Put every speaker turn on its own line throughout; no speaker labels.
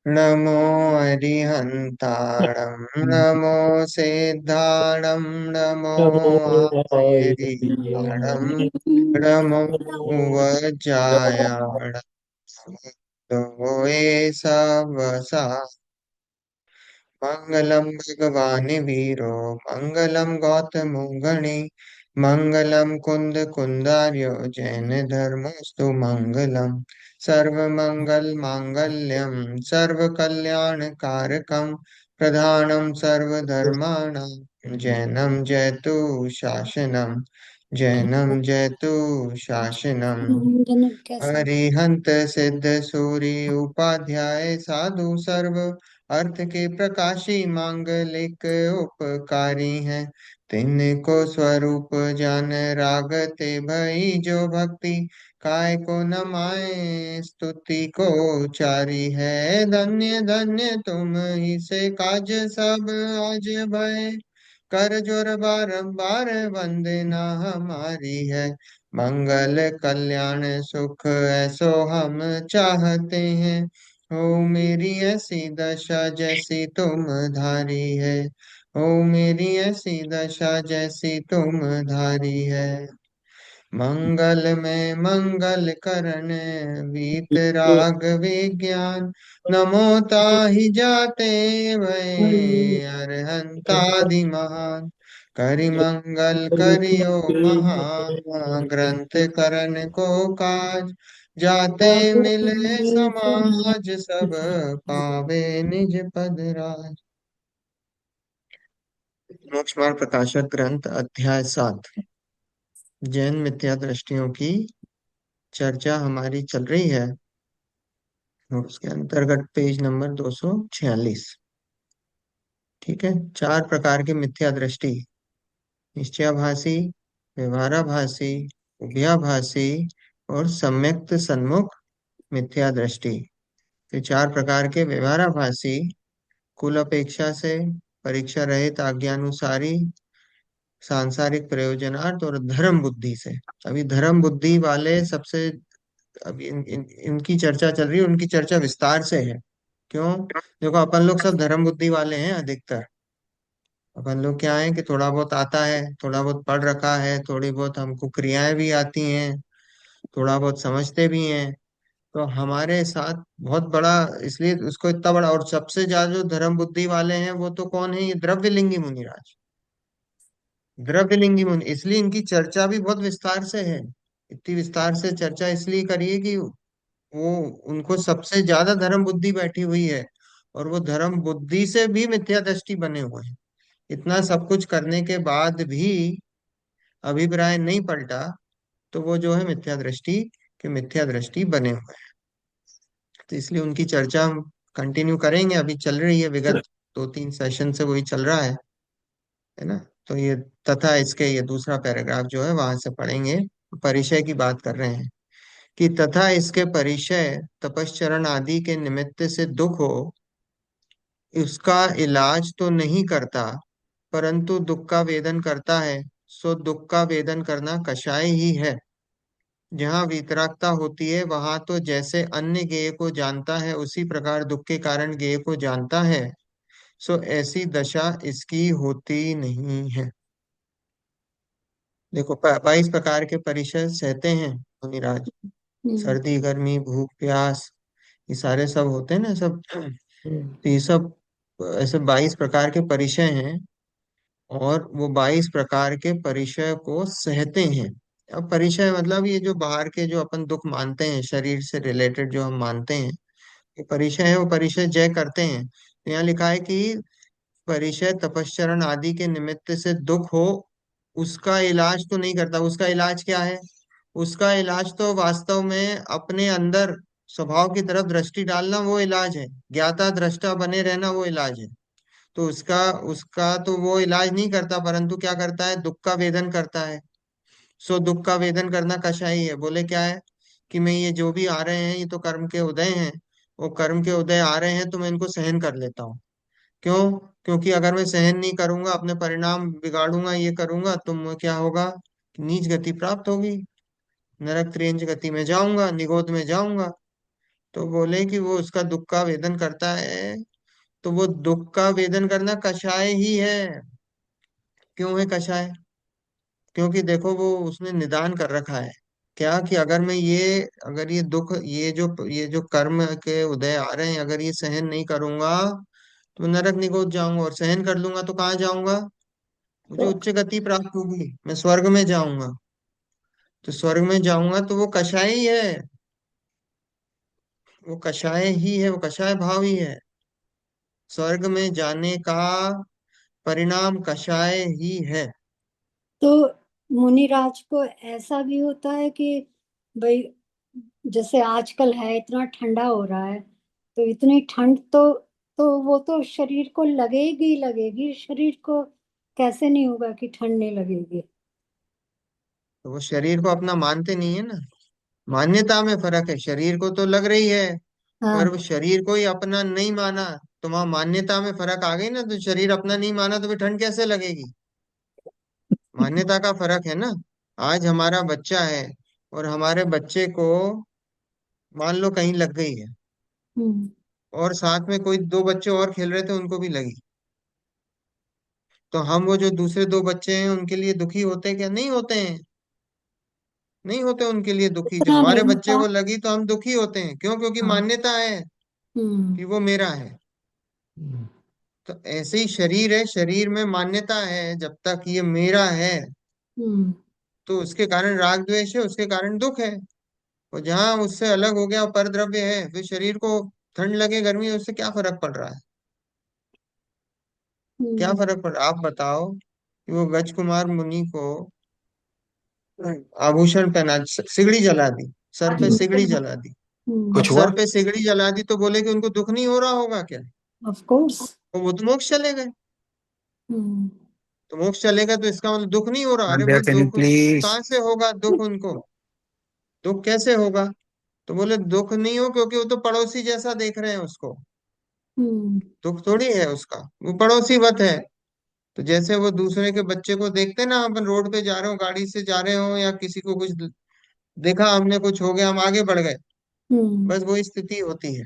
नमो अरिहन्ताणं नमो सिद्धाणं नमो आयरियाणं नमो वज्रायाणं नमो ये सवसा मंगलम भगवान वीरो मंगलम गौतमो गणे मंगलम कुंद कुंदार्यो जैन धर्मस्तु मंगलम सर्वमंगल मांगल्यम सर्व कल्याण कारकम प्रधानम सर्वधर्माणां जैनम जयतु शासनम जैनम जयतु शासनम अरिहंत सिद्ध सूरी उपाध्याय साधु सर्व अर्थ के प्रकाशी मांगलिक उपकारी हैं। तिनको स्वरूप जान रागते भई जो भक्ति काय को नमाए स्तुति को उचारी है। धन्य धन्य तुम ही से काज सब आज भय कर जोर बारंबार वंदना हमारी है। मंगल कल्याण सुख ऐसो हम चाहते हैं। हो मेरी ऐसी दशा जैसी तुम धारी है। हो मेरी ऐसी दशा जैसी तुम धारी है। मंगल में मंगल करण वीतराग विज्ञान नमो ताहि जाते भय अरहंतादि महान करि मंगल करियो महाग्रंथ करण को काज जाते मिले समाज सब पावे निज पद राज। मोक्ष मार्ग प्रकाशक ग्रंथ अध्याय 7 जैन मिथ्या दृष्टियों की चर्चा हमारी चल रही है और उसके अंतर्गत पेज नंबर 246। ठीक है। 4 प्रकार की मिथ्या दृष्टि: निश्चयाभासी, व्यवहाराभासी, उभयाभासी और सम्यक्त सन्मुख मिथ्या दृष्टि। तो 4 प्रकार के व्यवहाराभासी कुल अपेक्षा से, परीक्षा रहित आज्ञानुसारी, सांसारिक प्रयोजनार्थ और धर्म बुद्धि से। अभी धर्म बुद्धि वाले सबसे, अब इनकी चर्चा चल रही है, उनकी चर्चा विस्तार से है। क्यों? देखो, अपन लोग सब धर्म बुद्धि वाले हैं अधिकतर। अपन लोग क्या है कि थोड़ा बहुत आता है, थोड़ा बहुत पढ़ रखा है, थोड़ी बहुत हमको क्रियाएं भी आती हैं, थोड़ा बहुत समझते भी हैं। तो हमारे साथ बहुत बड़ा, इसलिए उसको इतना बड़ा, और सबसे ज्यादा जो धर्म बुद्धि वाले हैं वो तो कौन है? ये द्रव्यलिंगी मुनिराज। द्रव्यलिंगी मुनि, इसलिए इनकी चर्चा भी बहुत विस्तार से है। इतनी विस्तार से चर्चा इसलिए करिए कि वो, उनको सबसे ज्यादा धर्म बुद्धि बैठी हुई है, और वो धर्म बुद्धि से भी मिथ्या दृष्टि बने हुए हैं। इतना सब कुछ करने के बाद भी अभिप्राय नहीं पलटा, तो वो जो है मिथ्या दृष्टि के मिथ्या दृष्टि बने हुए हैं। तो इसलिए उनकी चर्चा हम कंटिन्यू करेंगे, अभी चल रही है, विगत 2-3 सेशन से वही चल रहा है ना। तो ये तथा इसके ये दूसरा पैराग्राफ जो है वहां से पढ़ेंगे। परिचय की बात कर रहे हैं कि तथा इसके परिचय तपश्चरण आदि के निमित्त से दुख हो, उसका इलाज तो नहीं करता, परंतु दुख का वेदन करता है। सो दुख का वेदन करना कषाय ही है। जहाँ वीतरागता होती है वहां तो जैसे अन्य गेय को जानता है, उसी प्रकार दुख के कारण गेय को जानता है। सो ऐसी दशा इसकी होती नहीं है। देखो, 22 प्रकार के परिचय सहते हैं मुनिराज।
हम्म।
सर्दी, गर्मी, भूख, प्यास, ये सारे सब होते हैं ना सब। तो ये सब ऐसे 22 प्रकार के परिचय हैं, और वो 22 प्रकार के परिचय को सहते हैं। अब परिचय मतलब ये जो बाहर के जो अपन दुख मानते हैं, शरीर से रिलेटेड जो हम मानते हैं, ये परिचय है, वो परिचय जय करते हैं। तो यहाँ लिखा है कि परिचय तपश्चरण आदि के निमित्त से दुख हो, उसका इलाज तो नहीं करता। उसका इलाज क्या है? उसका इलाज तो वास्तव में अपने अंदर स्वभाव की तरफ दृष्टि डालना, वो इलाज है। ज्ञाता दृष्टा बने रहना, वो इलाज है। तो उसका उसका तो वो इलाज नहीं करता, परंतु क्या करता है? दुख का वेदन करता है। सो दुख का वेदन करना कषाय है। बोले क्या है? कि मैं ये जो भी आ रहे हैं, ये तो कर्म के उदय हैं। वो कर्म के उदय आ रहे हैं तो मैं इनको सहन कर लेता हूँ। क्यों? क्योंकि अगर मैं सहन नहीं करूंगा, अपने परिणाम बिगाड़ूंगा, ये करूंगा, तो क्या होगा? कि नीच गति प्राप्त होगी, नरक त्रियंच गति में जाऊंगा, निगोद में जाऊंगा। तो बोले कि वो उसका दुख का वेदन करता है, तो वो दुख का वेदन करना कषाय ही है। क्यों है कषाय? क्योंकि देखो वो उसने निदान कर रखा है क्या, कि अगर मैं ये, अगर ये दुख, ये जो कर्म के उदय आ रहे हैं, अगर ये सहन नहीं करूंगा तो मैं नरक निकोद जाऊंगा, और सहन कर लूंगा तो कहाँ जाऊंगा? मुझे
तो
उच्च गति प्राप्त होगी, मैं स्वर्ग में जाऊंगा। तो स्वर्ग में जाऊंगा तो वो कषाय ही है, वो कषाय ही है, वो कषाय भाव ही है। स्वर्ग में जाने का परिणाम कषाय ही है।
तो मुनिराज को ऐसा भी होता है कि भाई, जैसे आजकल है इतना ठंडा हो रहा है, तो इतनी ठंड तो वो तो शरीर को लगेगी लगेगी, शरीर को कैसे नहीं होगा कि ठंड नहीं लगेगी।
तो वो शरीर को अपना मानते नहीं है ना, मान्यता में फर्क है। शरीर को तो लग रही है, पर
हाँ।
वो शरीर को ही अपना नहीं माना, तो वहां मान्यता में फर्क आ गई ना। तो शरीर अपना नहीं माना तो फिर ठंड कैसे लगेगी? मान्यता का फर्क है ना। आज हमारा बच्चा है, और हमारे बच्चे को मान लो कहीं लग गई है,
हम्म।
और साथ में कोई दो बच्चे और खेल रहे थे, उनको भी लगी। तो हम वो जो दूसरे दो बच्चे हैं उनके लिए दुखी होते हैं क्या? नहीं होते हैं, नहीं होते उनके लिए दुखी। जब
इतना नहीं
हमारे बच्चे
होता।
को लगी तो हम दुखी होते हैं, क्यों? क्योंकि
हाँ।
मान्यता है
हम्म।
कि वो मेरा है। तो ऐसे ही शरीर है, शरीर में मान्यता है, जब तक ये मेरा है
हम्म।
तो उसके कारण राग द्वेष है, उसके कारण दुख है। और जहां उससे अलग हो गया, पर द्रव्य है, फिर शरीर को ठंड लगे गर्मी, उससे क्या फर्क पड़ रहा है? क्या
हम्म।
फर्क पड़ रहा है? आप बताओ कि वो गज कुमार मुनि को आभूषण पहना, सिगड़ी जला दी, सर पे सिगड़ी जला दी। अब
कुछ हुआ?
सर पे सिगड़ी जला दी तो बोले कि उनको दुख नहीं हो रहा होगा क्या?
Of course.
तो वो तो मोक्ष चले गए।
हम्म।
तो मोक्ष चले गए तो इसका मतलब दुख नहीं हो रहा। अरे
Nandya,
भाई,
can you
दुख
please?
कहाँ से होगा दुख उनको? दुख कैसे होगा? तो बोले दुख नहीं हो, क्योंकि वो तो पड़ोसी जैसा देख रहे हैं उसको।
हम्म।
दुख थोड़ी है उसका, वो पड़ोसी वत है। तो जैसे वो दूसरे के बच्चे को देखते ना, अपन रोड पे जा रहे हो, गाड़ी से जा रहे हो, या किसी को कुछ देखा हमने, कुछ हो गया, हम आगे बढ़ गए,
हम्म।
बस वही स्थिति होती है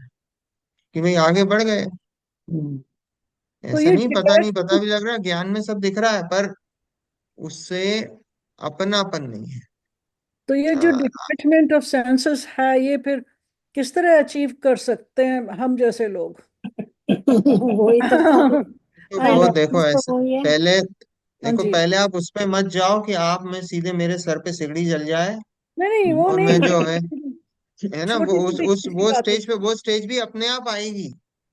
कि भाई आगे बढ़ गए।
हम्म। तो
ऐसा
ये
नहीं, पता नहीं, पता
डिटैचमेंट,
भी लग रहा है, ज्ञान में सब दिख रहा है, पर उससे अपनापन नहीं है।
तो ये जो
हाँ,
डिटैचमेंट ऑफ सेंसेस है, ये फिर किस तरह अचीव कर सकते हैं हम जैसे लोग? वही तो प्रॉब्लम।
तो वो देखो
डायग्नोसिस तो
ऐसे,
वही है।
पहले
हाँ
देखो,
जी।
पहले आप उस पे मत जाओ कि आप में सीधे मेरे सर पे सिगड़ी जल जाए,
नहीं नहीं, वो
और मैं
नहीं,
जो है ना, वो
छोटी
उस
छोटी
उस
किसी
वो
बातों।
स्टेज पे, वो स्टेज भी अपने आप आएगी।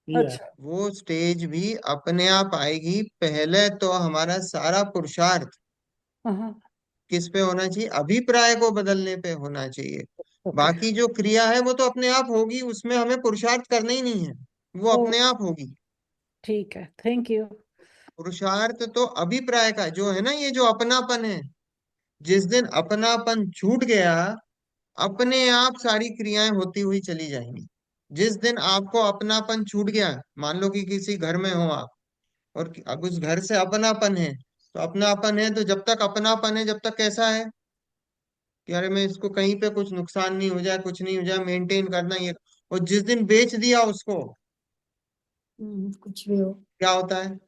अच्छा।
वो स्टेज भी अपने आप आएगी। पहले तो हमारा सारा पुरुषार्थ
हाँ।
किस पे होना चाहिए? अभिप्राय को बदलने पे होना चाहिए।
ओके।
बाकी जो क्रिया है वो तो अपने आप होगी, उसमें हमें पुरुषार्थ करना ही नहीं है, वो
ओ,
अपने आप होगी।
ठीक है, थैंक यू।
पुरुषार्थ तो अभिप्राय का जो है ना, ये जो अपनापन है, जिस दिन अपनापन छूट गया, अपने आप सारी क्रियाएं होती हुई चली जाएंगी। जिस दिन आपको अपनापन छूट गया, मान लो कि किसी घर में हो आप, और अब उस घर से अपनापन है, तो अपनापन है तो जब तक अपनापन है, जब तक कैसा है कि अरे मैं इसको कहीं पे कुछ नुकसान नहीं हो जाए, कुछ नहीं हो जाए, मेंटेन करना ये। और जिस दिन बेच दिया उसको,
कुछ भी हो।
क्या होता है?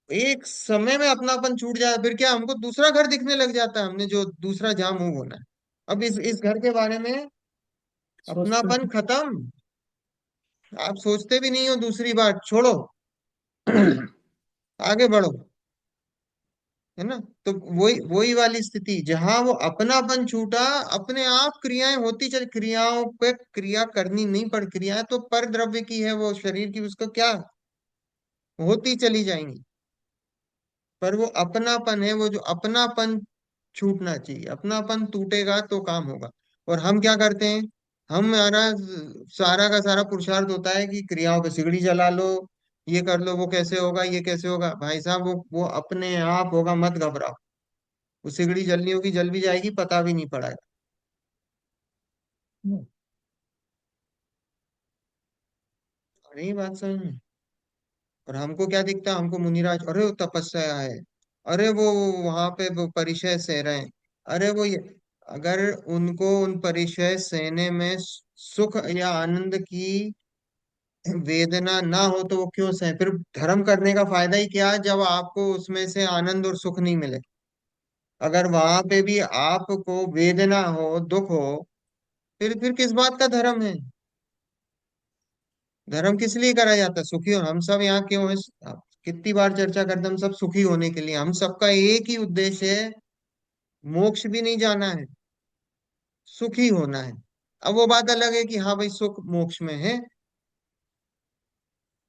एक समय में अपनापन छूट जाए, फिर क्या, हमको दूसरा घर दिखने लग जाता है, हमने जो दूसरा जहाँ मूव होना है। अब इस घर के बारे में
सोचते
अपनापन खत्म, आप सोचते भी नहीं हो, दूसरी बात छोड़ो,
हैं।
आगे बढ़ो, है ना। तो वही वही वाली स्थिति, जहां वो अपनापन छूटा, अपने आप क्रियाएं होती चल, क्रियाओं पे क्रिया करनी नहीं पड़, क्रियाएं तो पर द्रव्य की है, वो शरीर की, उसको क्या होती चली जाएंगी। पर वो अपनापन है, वो जो अपनापन छूटना चाहिए, अपनापन टूटेगा तो काम होगा। और हम क्या करते हैं? हमारा सारा का सारा पुरुषार्थ होता है कि क्रियाओं पे सिगड़ी जला लो, ये कर लो, वो कैसे होगा, ये कैसे होगा। भाई साहब, वो अपने आप होगा, मत घबराओ। वो सिगड़ी जलनी होगी, जल भी जाएगी, पता भी नहीं पड़ेगा। नहीं, बात समझ में? और हमको क्या दिखता है? हमको मुनिराज, अरे वो तपस्या है, अरे वो वहां पे वो परिचय सह रहे हैं, अरे वो ये। अगर उनको उन परिचय सहने में सुख या आनंद की वेदना ना हो तो वो क्यों सहे? फिर धर्म करने का फायदा ही क्या है जब आपको उसमें से आनंद और सुख नहीं मिले? अगर वहां पे भी आपको वेदना हो, दुख हो, फिर किस बात का धर्म है? धर्म किस लिए करा जाता है? सुखी हो। हम सब यहाँ क्यों है? कितनी बार चर्चा करते हैं, हम सब सुखी होने के लिए। हम सबका एक ही उद्देश्य है, मोक्ष भी नहीं जाना है, सुखी होना है। अब वो बात अलग है कि हाँ भाई सुख मोक्ष में है,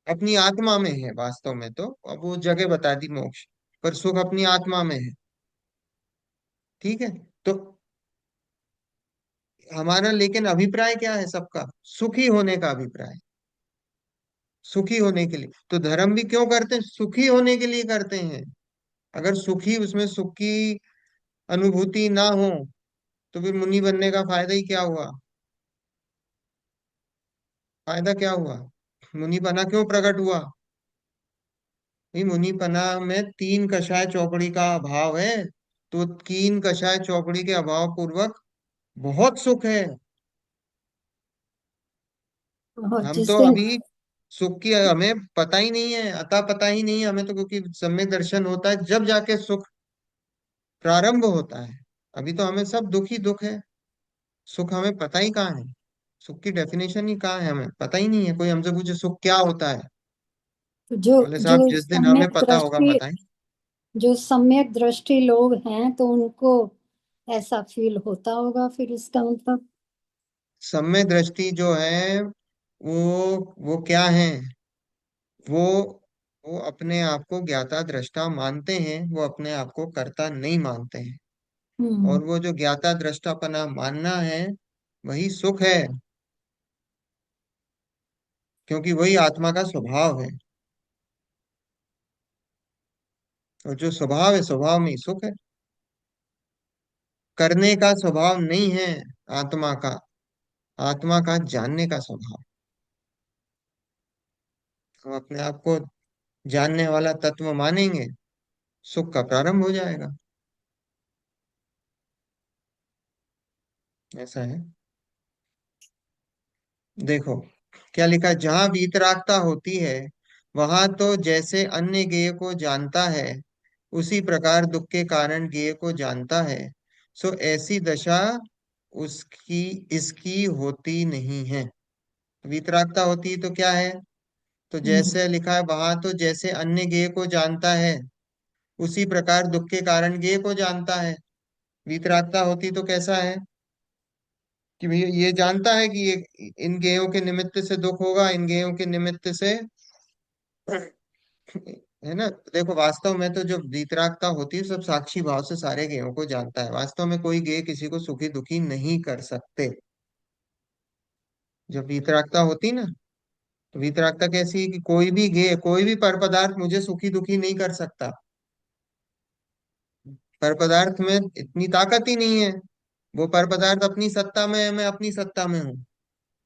अपनी आत्मा में है। वास्तव में तो अब वो जगह बता दी मोक्ष, पर सुख अपनी आत्मा में है। ठीक है। तो हमारा लेकिन अभिप्राय क्या है सबका? सुखी होने का अभिप्राय, सुखी होने के लिए। तो धर्म भी क्यों करते हैं? सुखी होने के लिए करते हैं। अगर सुखी, उसमें सुख की अनुभूति ना हो तो फिर मुनि बनने का फायदा ही क्या हुआ? फायदा क्या हुआ? मुनिपना क्यों प्रकट हुआ? भाई मुनिपना में तीन कषाय चौकड़ी का अभाव है, तो तीन कषाय चौकड़ी के अभाव पूर्वक बहुत सुख है।
और
हम
जिस
तो
दिन
अभी सुख की हमें पता ही नहीं है, अता पता ही नहीं है हमें तो, क्योंकि सम्यक दर्शन होता है जब जाके सुख प्रारंभ होता है। अभी तो हमें सब दुख ही दुख है। सुख हमें पता ही कहाँ है? सुख की डेफिनेशन ही कहाँ है? हमें पता ही नहीं है। कोई हमसे पूछे सुख क्या होता है,
तो जो
बोले साहब
जो
जिस दिन हमें
सम्यक
पता होगा हम
दृष्टि
बताएं।
जो सम्यक दृष्टि लोग हैं तो उनको ऐसा फील होता होगा, फिर इसका मतलब।
सम्य दृष्टि जो है वो क्या है? वो वो अपने आप को ज्ञाता दृष्टा मानते हैं, वो अपने आप को कर्ता नहीं मानते हैं।
हम्म।
और वो जो ज्ञाता दृष्टापना मानना है, वही सुख है, क्योंकि वही आत्मा का स्वभाव है। और जो स्वभाव है, स्वभाव में ही सुख है। करने का स्वभाव नहीं है आत्मा का, आत्मा का जानने का स्वभाव। हम अपने आप को जानने वाला तत्व मानेंगे, सुख का प्रारंभ हो जाएगा। ऐसा है। देखो क्या लिखा है, जहां वीतरागता होती है वहां तो जैसे अन्य ज्ञेय को जानता है, उसी प्रकार दुख के कारण ज्ञेय को जानता है। सो ऐसी दशा उसकी इसकी होती नहीं है। वीतरागता होती है तो क्या है? तो
हम्म।
जैसे लिखा है वहां तो जैसे अन्य ज्ञेय को जानता है, उसी प्रकार दुख के कारण ज्ञेय को जानता है। वीतरागता होती तो कैसा है कि भैया ये जानता है कि ये इन गेयों के निमित्त से दुख होगा, इन गेयों के निमित्त से, है ना? देखो वास्तव में तो जो वीतरागता होती है सब साक्षी भाव से सारे गेयों को जानता है। वास्तव में कोई गेय किसी को सुखी दुखी नहीं कर सकते। जब वीतरागता होती ना, तो वीतरागता कैसी है कि कोई भी गेय, कोई भी पर पदार्थ मुझे सुखी दुखी नहीं कर सकता। पर पदार्थ में इतनी ताकत ही नहीं है। वो पर पदार्थ अपनी सत्ता में है, मैं अपनी सत्ता में हूँ।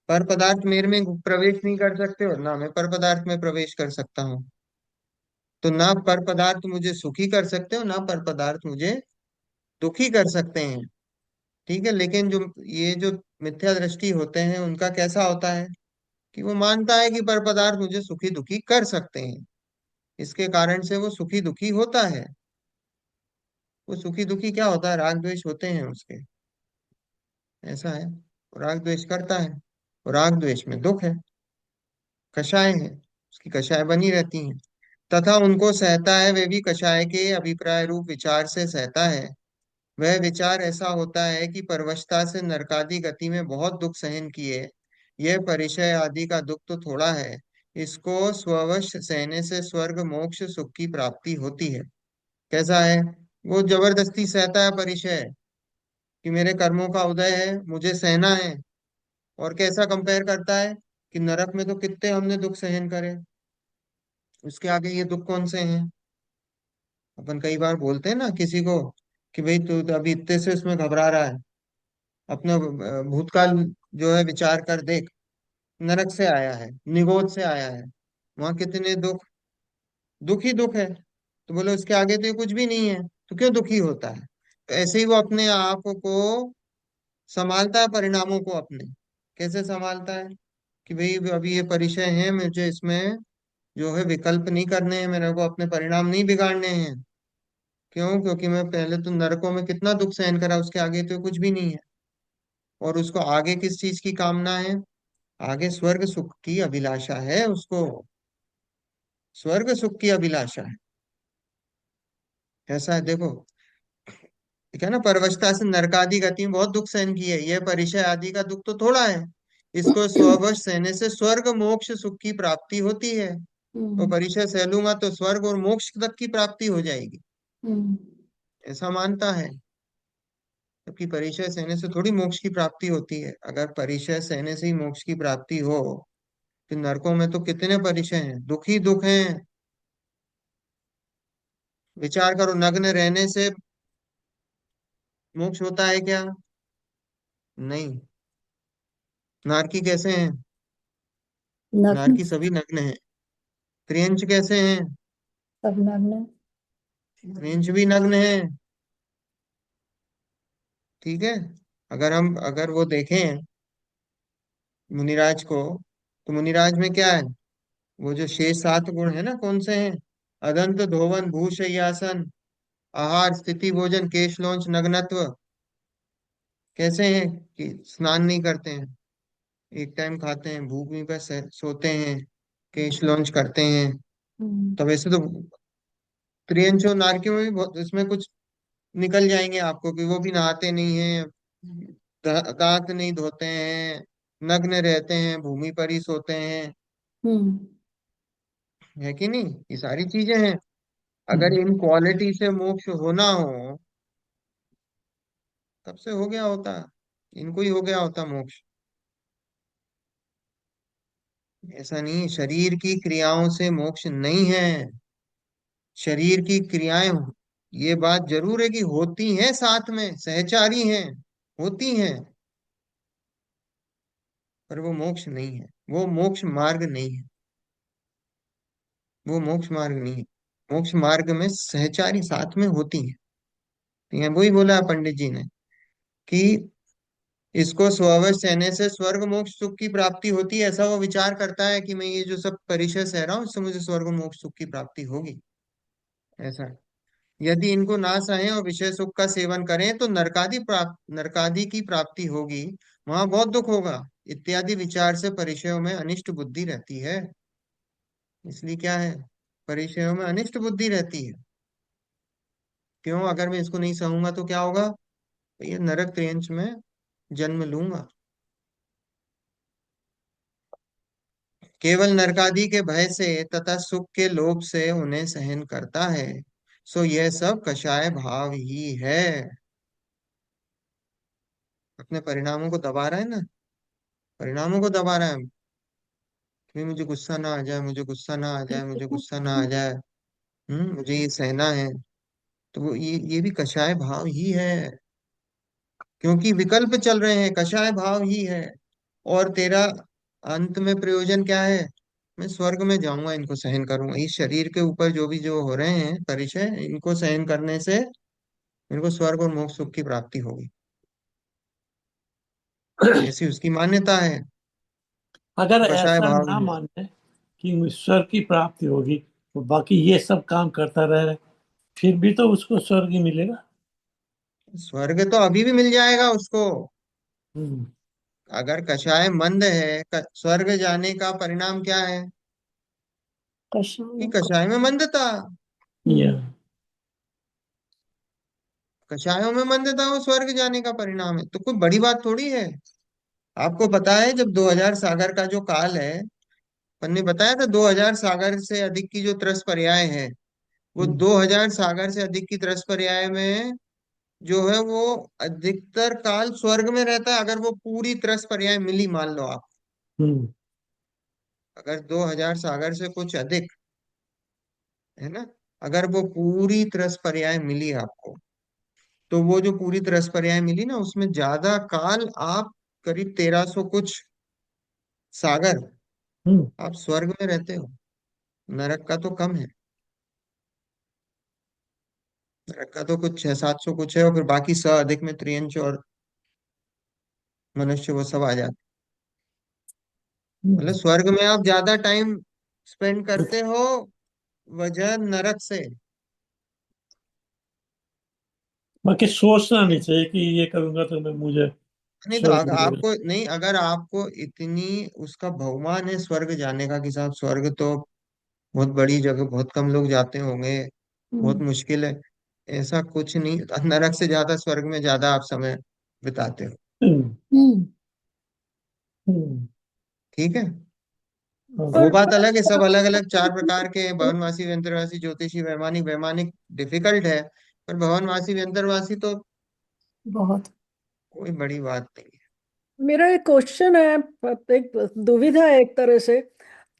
पर पदार्थ मेरे में प्रवेश नहीं कर सकते और ना मैं पर पदार्थ में प्रवेश कर सकता हूँ। तो ना पर पदार्थ मुझे सुखी कर सकते हो, ना पर पदार्थ मुझे दुखी कर सकते हैं। ठीक है। लेकिन जो ये जो मिथ्या दृष्टि होते हैं उनका कैसा होता है कि वो मानता है कि पर पदार्थ मुझे सुखी दुखी कर सकते हैं, इसके कारण से वो सुखी दुखी होता है। वो सुखी दुखी क्या होता है? राग द्वेष होते हैं उसके। ऐसा है। वो राग द्वेष करता है, और राग द्वेष में दुख है, कषाय है, उसकी कषाय बनी रहती है। तथा उनको सहता है, वे भी कषाय के अभिप्राय रूप विचार से सहता है। वह विचार ऐसा होता है कि परवशता से नरकादि गति में बहुत दुख सहन किए, यह परिचय आदि का दुख तो थोड़ा है, इसको स्ववश सहने से स्वर्ग मोक्ष सुख की प्राप्ति होती है। कैसा है? वो जबरदस्ती सहता है परिचय कि मेरे कर्मों का उदय है, मुझे सहना है। और कैसा कंपेयर करता है कि नरक में तो कितने हमने दुख सहन करे, उसके आगे ये दुख कौन से हैं? अपन कई बार बोलते हैं ना किसी को कि भाई तू तो अभी इतने से उसमें घबरा रहा है, अपना भूतकाल जो है विचार कर देख। नरक से आया है, निगोद से आया है, वहां कितने दुख, दुख ही दुख है। तो बोले उसके आगे तो ये कुछ भी नहीं है, तो क्यों दुखी होता है? तो ऐसे ही वो अपने आप को संभालता है परिणामों को अपने। कैसे संभालता है? कि भाई अभी ये परिचय है, मुझे इसमें जो है विकल्प नहीं करने हैं, मेरे को अपने परिणाम नहीं बिगाड़ने हैं। क्यों? क्योंकि मैं पहले तो नरकों में कितना दुख सहन करा, उसके आगे तो कुछ भी नहीं है। और उसको आगे किस चीज की कामना है? आगे स्वर्ग सुख की अभिलाषा है उसको। स्वर्ग सुख की अभिलाषा है। ऐसा है देखो। ठीक है ना, परवशता से नरकादि गति में बहुत दुख सहन की है, यह परिचय आदि का दुख तो थोड़ा है। इसको स्ववश सहने से स्वर्ग मोक्ष सुख की प्राप्ति होती है। तो
हम्म।
परिचय सह लूंगा तो स्वर्ग और मोक्ष तक की प्राप्ति हो जाएगी,
हम्म।
ऐसा मानता है। जबकि परिचय सहने से थोड़ी मोक्ष की प्राप्ति होती है। अगर परिचय सहने से ही मोक्ष की प्राप्ति हो, तो नरकों में तो कितने परिचय हैं, दुख ही दुख हैं। विचार करो, नग्न रहने से मोक्ष होता है क्या? नहीं। नारकी कैसे हैं?
नग्न।
नारकी सभी नग्न हैं। त्रियंच कैसे हैं?
सब नग्न।
त्रियंच भी नग्न है। ठीक है। अगर वो देखें मुनिराज को, तो मुनिराज में क्या है? वो जो शेष सात गुण है ना, कौन से हैं? अदंत धोवन भूशय्यासन, आहार स्थिति भोजन केश लौंच नग्नत्व। कैसे हैं? कि स्नान नहीं करते हैं, एक टाइम खाते हैं, भूमि पर सोते हैं, केश लॉन्च करते हैं।
हम्म।
तो वैसे तो त्रियंच और नारकियों में भी बहुत इसमें कुछ निकल जाएंगे आपको, कि वो भी नहाते नहीं हैं, दांत नहीं धोते हैं, नग्न रहते हैं, भूमि पर ही सोते हैं।
हम्म।
है कि नहीं? ये सारी चीजें हैं। अगर
हम्म।
इन क्वालिटी से मोक्ष होना हो, तब से हो गया होता, इनको ही हो गया होता मोक्ष। ऐसा नहीं है, शरीर की क्रियाओं से मोक्ष नहीं है। शरीर की क्रियाएं, ये बात जरूर है कि होती हैं, साथ में सहचारी हैं, होती हैं, पर वो मोक्ष नहीं है, वो मोक्ष मार्ग नहीं है। वो मोक्ष मार्ग नहीं है। मोक्ष मार्ग में सहचारी साथ में होती हैं। तो यहाँ वही बोला है पंडित जी ने, कि इसको स्ववश सहने से स्वर्ग मोक्ष सुख की प्राप्ति होती है। ऐसा वो विचार करता है कि मैं ये जो सब परिचय सह रहा हूँ, इससे मुझे स्वर्ग मोक्ष सुख की प्राप्ति होगी। ऐसा है। यदि इनको ना सहें और विषय सुख का सेवन करें तो नरकादि की प्राप्ति होगी, वहां बहुत दुख होगा, इत्यादि विचार से परिचयों में अनिष्ट बुद्धि रहती है। इसलिए क्या है? परिचयों में अनिष्ट बुद्धि रहती है। क्यों? अगर मैं इसको नहीं सहूंगा तो क्या होगा? तो ये नरक त्रेंच में जन्म लूंगा। केवल नरकादि के भय से तथा सुख के लोभ से उन्हें सहन करता है, सो यह सब कषाय भाव ही है। अपने परिणामों को दबा रहा है ना, परिणामों को दबा रहा है कि मुझे गुस्सा ना आ जाए, मुझे गुस्सा ना आ जाए, मुझे गुस्सा ना आ जाए। मुझे ये सहना है। तो वो ये भी कषाय भाव ही है, क्योंकि विकल्प चल रहे हैं, कषाय भाव ही है। और तेरा अंत में प्रयोजन क्या है? मैं स्वर्ग में जाऊंगा, इनको सहन करूंगा, इस शरीर के ऊपर जो भी जो हो रहे हैं परिचय, इनको सहन करने से मेरे को स्वर्ग और मोक्ष सुख की प्राप्ति होगी। ऐसी उसकी मान्यता है।
अगर
तो कषाय
ऐसा
भाव
ना
ही है।
माने कि ईश्वर की प्राप्ति होगी तो बाकी ये सब काम करता रहे, फिर भी तो उसको स्वर्ग ही मिलेगा।
स्वर्ग तो अभी भी मिल जाएगा उसको।
हम्म।
अगर कषाय मंद है, स्वर्ग जाने का परिणाम क्या है? कि
कषाय।
कषाय में मंदता।
ये।
कषायों में मंदता वो स्वर्ग जाने का परिणाम है, तो कोई बड़ी बात थोड़ी है। आपको पता है जब 2000 सागर का जो काल है, अपन ने बताया था 2000 सागर से अधिक की जो त्रस पर्याय है, वो
हम्म।
2000 सागर से अधिक की त्रस पर्याय में जो है वो अधिकतर काल स्वर्ग में रहता है। अगर वो पूरी त्रस पर्याय मिली, मान लो आप,
हम्म।
अगर 2000 सागर से कुछ अधिक, है ना, अगर वो पूरी त्रस पर्याय मिली आपको, तो वो जो पूरी त्रस पर्याय मिली ना, उसमें ज्यादा काल आप, करीब 1300 कुछ सागर,
हम्म।
आप स्वर्ग में रहते हो। नरक का तो कम है। नरक का तो कुछ 600-700 कुछ है, और फिर बाकी स अधिक में त्रियंच और मनुष्य वो सब आ जाते। मतलब
हम्म।
स्वर्ग में आप ज्यादा टाइम स्पेंड करते हो, वजह नरक से।
बाकी सोचना नहीं चाहिए कि ये करूंगा तो मैं मुझे
नहीं तो
स्वर्ग मिलेगा।
आपको नहीं, अगर आपको इतनी उसका बहुमान है स्वर्ग जाने का कि साहब स्वर्ग तो बहुत बड़ी जगह, बहुत कम लोग जाते होंगे, बहुत
हम्म।
मुश्किल है, ऐसा कुछ नहीं। नरक से ज्यादा स्वर्ग में ज्यादा आप समय बिताते हो।
हम्म।
हम्म।
हम्म।
ठीक है। वो
हाँ।
बात अलग है, सब अलग अलग चार प्रकार के हैं, भवनवासी, व्यंतरवासी, ज्योतिषी, वैमानिक। वैमानिक डिफिकल्ट है, पर भवनवासी व्यंतरवासी तो
बहुत।
कोई बड़ी बात नहीं
मेरा एक क्वेश्चन है, एक दुविधा है एक तरह से,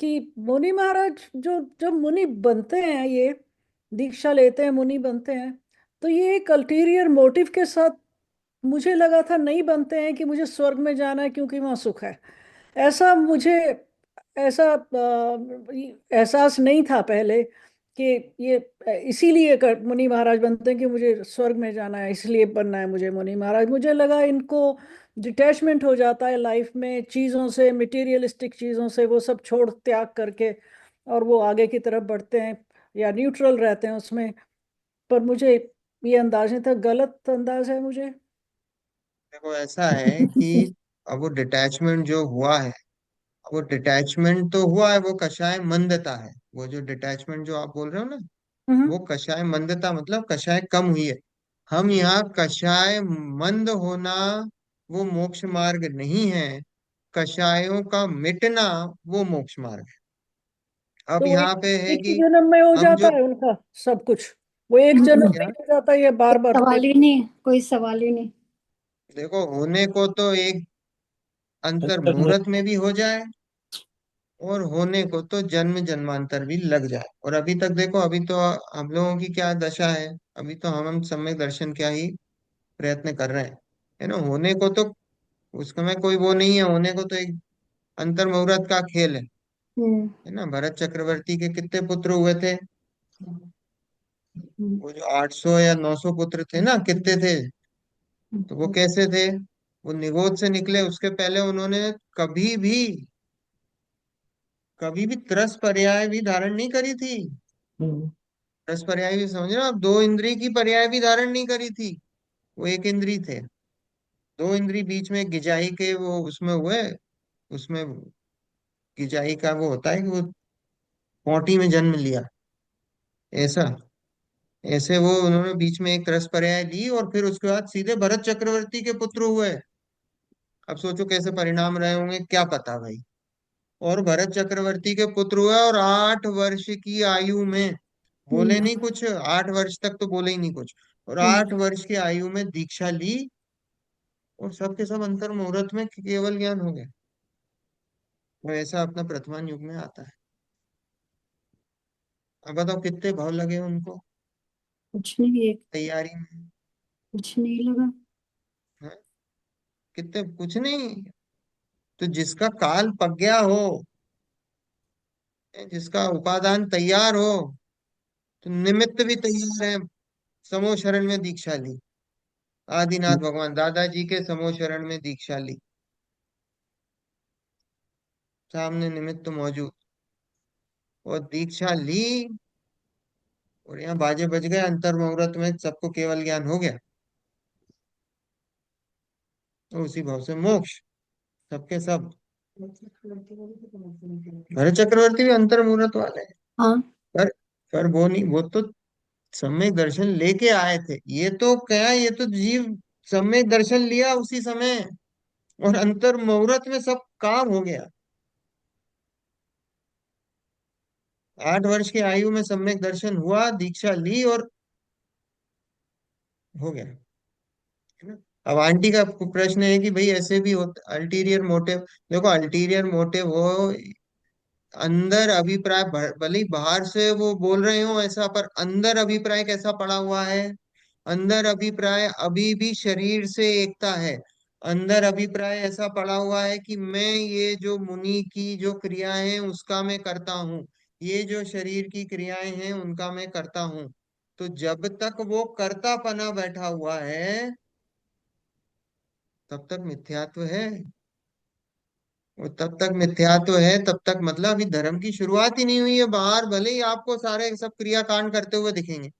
कि मुनि महाराज जो जब मुनि बनते हैं, ये दीक्षा लेते हैं, मुनि बनते हैं, तो ये एक अल्टीरियर मोटिव के साथ मुझे लगा था नहीं बनते हैं कि मुझे स्वर्ग में जाना है क्योंकि वहाँ सुख है। ऐसा मुझे ऐसा एहसास नहीं था पहले कि ये इसीलिए मुनि महाराज बनते हैं कि मुझे स्वर्ग में जाना है, इसलिए बनना है मुझे मुनि महाराज। मुझे लगा इनको डिटैचमेंट हो जाता है लाइफ में चीज़ों से, मटेरियलिस्टिक चीज़ों से, वो सब छोड़ त्याग करके, और वो आगे की तरफ बढ़ते हैं या न्यूट्रल रहते हैं उसमें। पर मुझे ये अंदाज नहीं था, गलत अंदाज है मुझे।
देखो ऐसा है कि अब वो डिटैचमेंट जो हुआ है, वो डिटैचमेंट तो हुआ है, वो कषाय मंदता है। वो जो डिटैचमेंट जो आप बोल रहे हो ना,
हम्म।
वो कषाय मंदता मतलब कषाय कम हुई है। हम यहाँ कषाय मंद होना वो मोक्ष मार्ग नहीं है, कषायों का मिटना वो मोक्ष मार्ग है। अब
तो
यहाँ पे है
एक ही
कि
जन्म में हो
हम
जाता
जो
है उनका सब कुछ, वो एक जन्म में
क्या,
ही हो जाता है, ये बार बार
सवाल ही नहीं, कोई सवाल ही नहीं।
देखो होने को तो एक अंतर
अंतर में।
मुहूर्त में भी हो जाए, और होने को तो जन्म जन्मांतर भी लग जाए। और अभी तक देखो, अभी तो हम लोगों की क्या दशा है, अभी तो हम सम्यक दर्शन क्या ही प्रयत्न कर रहे हैं, है ना। होने को तो उसमें कोई वो नहीं है, होने को तो एक अंतर मुहूर्त का खेल
हम्म।
है ना। भरत चक्रवर्ती के कितने पुत्र हुए थे?
हम्म।
वो जो 800 या 900 पुत्र थे ना, कितने थे? तो वो
हम्म।
कैसे थे? वो निगोद से निकले, उसके पहले उन्होंने कभी भी कभी भी त्रस पर्याय भी धारण नहीं करी थी।
हम्म।
त्रस पर्याय भी समझ रहे हो आप, दो इंद्री की पर्याय भी धारण नहीं करी थी। वो एक इंद्री थे। दो इंद्री बीच में गिजाई के वो उसमें हुए, उसमें गिजाई का वो होता है कि वो पोटी में जन्म लिया, ऐसा। ऐसे वो उन्होंने बीच में एक त्रस पर्याय ली, और फिर उसके बाद सीधे भरत चक्रवर्ती के पुत्र हुए। अब सोचो कैसे परिणाम रहे होंगे, क्या पता भाई। और भरत चक्रवर्ती के पुत्र हुए, और 8 वर्ष की आयु में, बोले
हम्म।
नहीं कुछ, 8 वर्ष तक तो बोले ही नहीं कुछ, और
हम्म।
8 वर्ष की आयु में दीक्षा ली, और सबके सब अंतर मुहूर्त में केवल ज्ञान हो गया। वो ऐसा अपना वर्तमान युग में आता है। अब बताओ कितने भाव लगे उनको
कुछ नहीं, एक
तैयारी में,
कुछ नहीं लगा।
हैं? कितने, कुछ नहीं। तो जिसका काल पक गया हो, जिसका उपादान तैयार हो, तो निमित्त भी तैयार है। समूह शरण में दीक्षा ली, आदिनाथ भगवान दादाजी के समूह शरण में दीक्षा ली, सामने निमित्त मौजूद, और दीक्षा ली, और यहाँ बाजे बज गए, अंतर मुहूर्त में सबको केवल ज्ञान हो गया। तो उसी भाव से मोक्ष, सबके सब। भरत चक्रवर्ती भी अंतर मुहूर्त वाले हैं।
हाँ।
पर पर वो नहीं, वो तो सम्यक दर्शन लेके आए थे। ये तो क्या, ये तो जीव सम्यक दर्शन लिया उसी समय, और अंतर मुहूर्त में सब काम हो गया। 8 वर्ष की आयु में सम्यक दर्शन हुआ, दीक्षा ली, और हो गया, है ना। अब आंटी का प्रश्न है कि भाई ऐसे भी होता अल्टीरियर मोटिव। देखो अल्टीरियर मोटिव हो, अंदर अभिप्राय भले ही बाहर से वो बोल रहे हो ऐसा, पर अंदर अभिप्राय कैसा पड़ा हुआ है? अंदर अभिप्राय अभी भी शरीर से एकता है। अंदर अभिप्राय ऐसा पड़ा हुआ है कि मैं ये जो मुनि की जो क्रियाएं हैं उसका मैं करता हूँ, ये जो शरीर की क्रियाएं हैं उनका मैं करता हूँ। तो जब तक वो कर्तापना बैठा हुआ है, तब तक मिथ्यात्व है। और तब तक मिथ्यात्व है, तब तक मतलब अभी धर्म की शुरुआत ही नहीं हुई है। बाहर भले ही आपको सारे सब क्रियाकांड करते हुए दिखेंगे,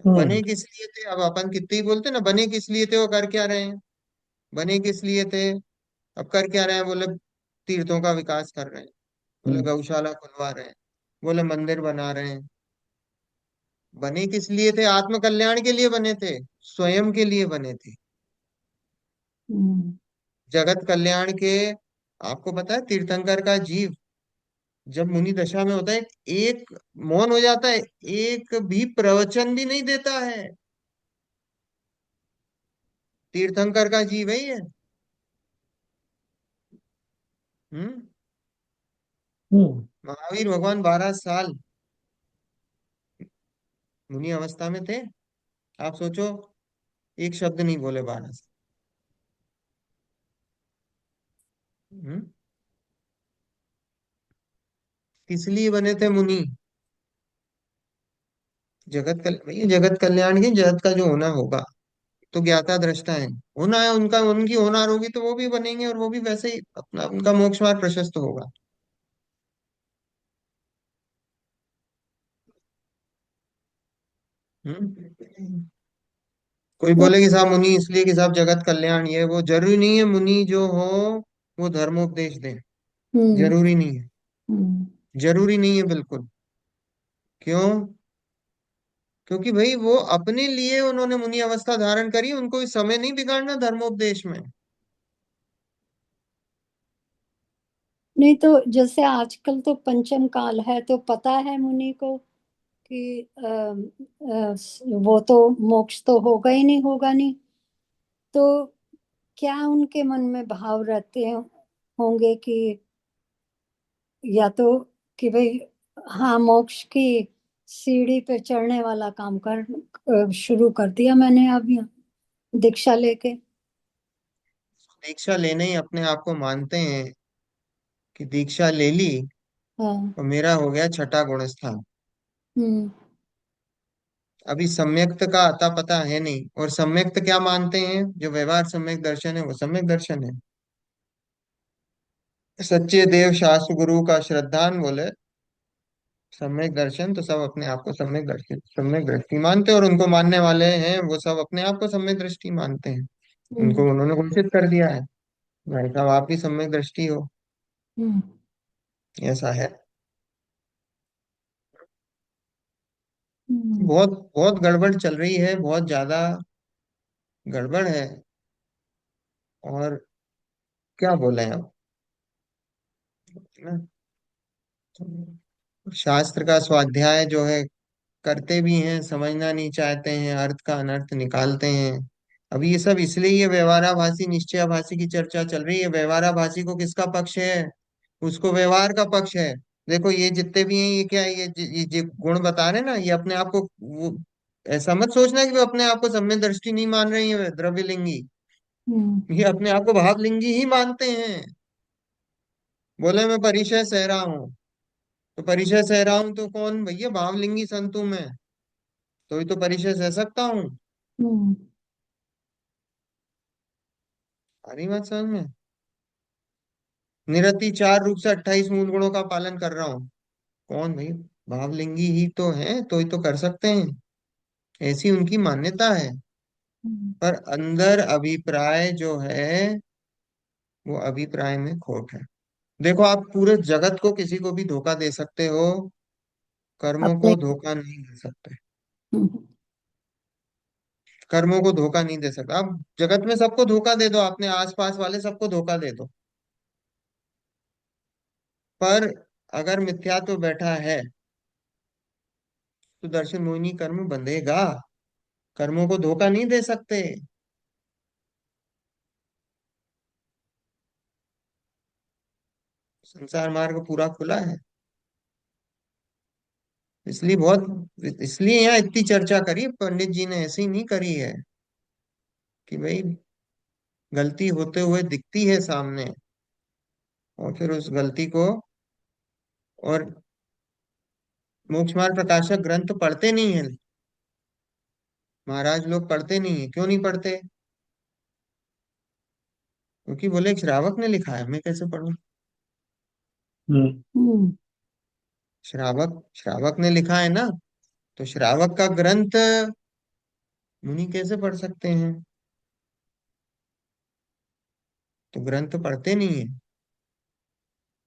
हम्म।
बने किस लिए थे। अब अपन कितने ही बोलते ना, बने किस लिए थे, वो कर क्या रहे हैं। बने किस लिए थे, अब कर क्या रहे हैं। बोले तीर्थों का विकास कर रहे हैं, बोले
हम्म।
गौशाला खुलवा रहे हैं, बोले मंदिर बना रहे हैं। बने किस लिए थे, आत्म कल्याण के लिए बने थे, स्वयं के लिए बने थे,
हम्म।
जगत कल्याण के। आपको पता है तीर्थंकर का जीव जब मुनि दशा में होता है, एक मौन हो जाता है, एक भी प्रवचन भी नहीं देता है। तीर्थंकर का जीव है ये। हम्म।
हम्म।
महावीर भगवान 12 साल मुनि अवस्था में थे। आप सोचो, एक शब्द नहीं बोले 12 साल। हम्म। किस लिए बने थे मुनि। भैया जगत कल्याण की, जगत का जो होना होगा, तो ज्ञाता दृष्टा है। होना है उनका, उनकी होनार होगी तो वो भी बनेंगे, और वो भी वैसे ही अपना उनका मोक्ष मार्ग प्रशस्त होगा। कोई
तो
बोले कि साहब मुनि इसलिए कि साहब जगत कल्याण, ये वो जरूरी नहीं है। मुनि जो हो वो धर्मोपदेश दे,
हम्म।
जरूरी नहीं है।
हम्म।
जरूरी नहीं है बिल्कुल। क्यों। क्योंकि भाई वो अपने लिए उन्होंने मुनि अवस्था धारण करी, उनको इस समय नहीं बिगाड़ना धर्मोपदेश में।
नहीं तो जैसे आजकल तो पंचम काल है, तो पता है मुनि को कि वो तो मोक्ष तो होगा ही नहीं, होगा नहीं। तो क्या उनके मन में भाव रहते होंगे कि या तो कि भाई हाँ, मोक्ष की सीढ़ी पे चढ़ने वाला काम कर शुरू कर दिया मैंने अब यहाँ दीक्षा लेके।
दीक्षा लेने ही अपने आप को मानते हैं कि दीक्षा ले ली
हाँ।
और मेरा हो गया छठा गुणस्थान।
हम्म।
अभी सम्यक्त का अता पता है नहीं। और सम्यक्त क्या मानते हैं, जो व्यवहार सम्यक दर्शन है वो सम्यक दर्शन है। सच्चे देव शास्त्र गुरु का श्रद्धान बोले सम्यक दर्शन, तो सब अपने आप को सम्यक दर्शन सम्यक दृष्टि मानते हैं। और उनको मानने वाले हैं वो सब अपने आप को सम्यक दृष्टि मानते हैं।
हम्म।
उनको उन्होंने घोषित कर दिया है, भाई साहब आप भी सम्यक दृष्टि हो।
हम्म।
ऐसा है।
हम्म।
बहुत बहुत गड़बड़ चल रही है, बहुत ज्यादा गड़बड़ है। और क्या बोले अब, ना? शास्त्र का स्वाध्याय जो है करते भी हैं, समझना नहीं चाहते हैं, अर्थ का अनर्थ निकालते हैं। अभी ये सब इसलिए ये व्यवहाराभासी निश्चयाभासी की चर्चा चल रही है। व्यवहाराभासी को किसका पक्ष है, उसको व्यवहार का पक्ष है। देखो ये जितने भी हैं, ये क्या है, ये जो गुण बता रहे हैं ना, ये अपने आप को वो, ऐसा मत सोचना कि वो अपने आप को सम्यक दृष्टि नहीं मान रहे हैं द्रव्यलिंगी।
हम्म।
ये अपने आप को भावलिंगी ही मानते हैं। बोले मैं परिचय सह रहा हूँ, तो परिचय सह रहा हूँ तो कौन भैया, भावलिंगी संत हूं मैं, तो ही तो परिचय सह सकता हूँ।
हम्म।
आ रही बात समझ में। निरति चार रूप से 28 मूल गुणों का पालन कर रहा हूँ, कौन भाई, भावलिंगी ही तो है, तो ही तो कर सकते हैं। ऐसी उनकी मान्यता है।
हम्म।
पर अंदर अभिप्राय जो है, वो अभिप्राय में खोट है। देखो आप पूरे जगत को किसी को भी धोखा दे सकते हो, कर्मों
अपने।
को धोखा नहीं दे सकते।
हम्म।
कर्मों को धोखा नहीं दे सकता। आप जगत में सबको धोखा दे दो, अपने आसपास वाले सबको धोखा दे दो, पर अगर मिथ्यात्व बैठा है तो दर्शन मोहिनी कर्म बंधेगा। कर्मों को धोखा नहीं दे सकते। संसार मार्ग पूरा खुला है। इसलिए यहाँ इतनी चर्चा करी पंडित जी ने, ऐसी नहीं करी है कि भाई गलती होते हुए दिखती है सामने, और फिर उस गलती को, और मोक्ष मार्ग प्रकाशक ग्रंथ पढ़ते नहीं है। महाराज लोग पढ़ते नहीं है, क्यों नहीं पढ़ते? क्योंकि बोले श्रावक ने लिखा है, मैं कैसे पढ़ूं?
हम्म।
हम्म।
श्रावक श्रावक ने लिखा है ना, तो श्रावक का ग्रंथ मुनि कैसे पढ़ सकते हैं? तो ग्रंथ पढ़ते नहीं है।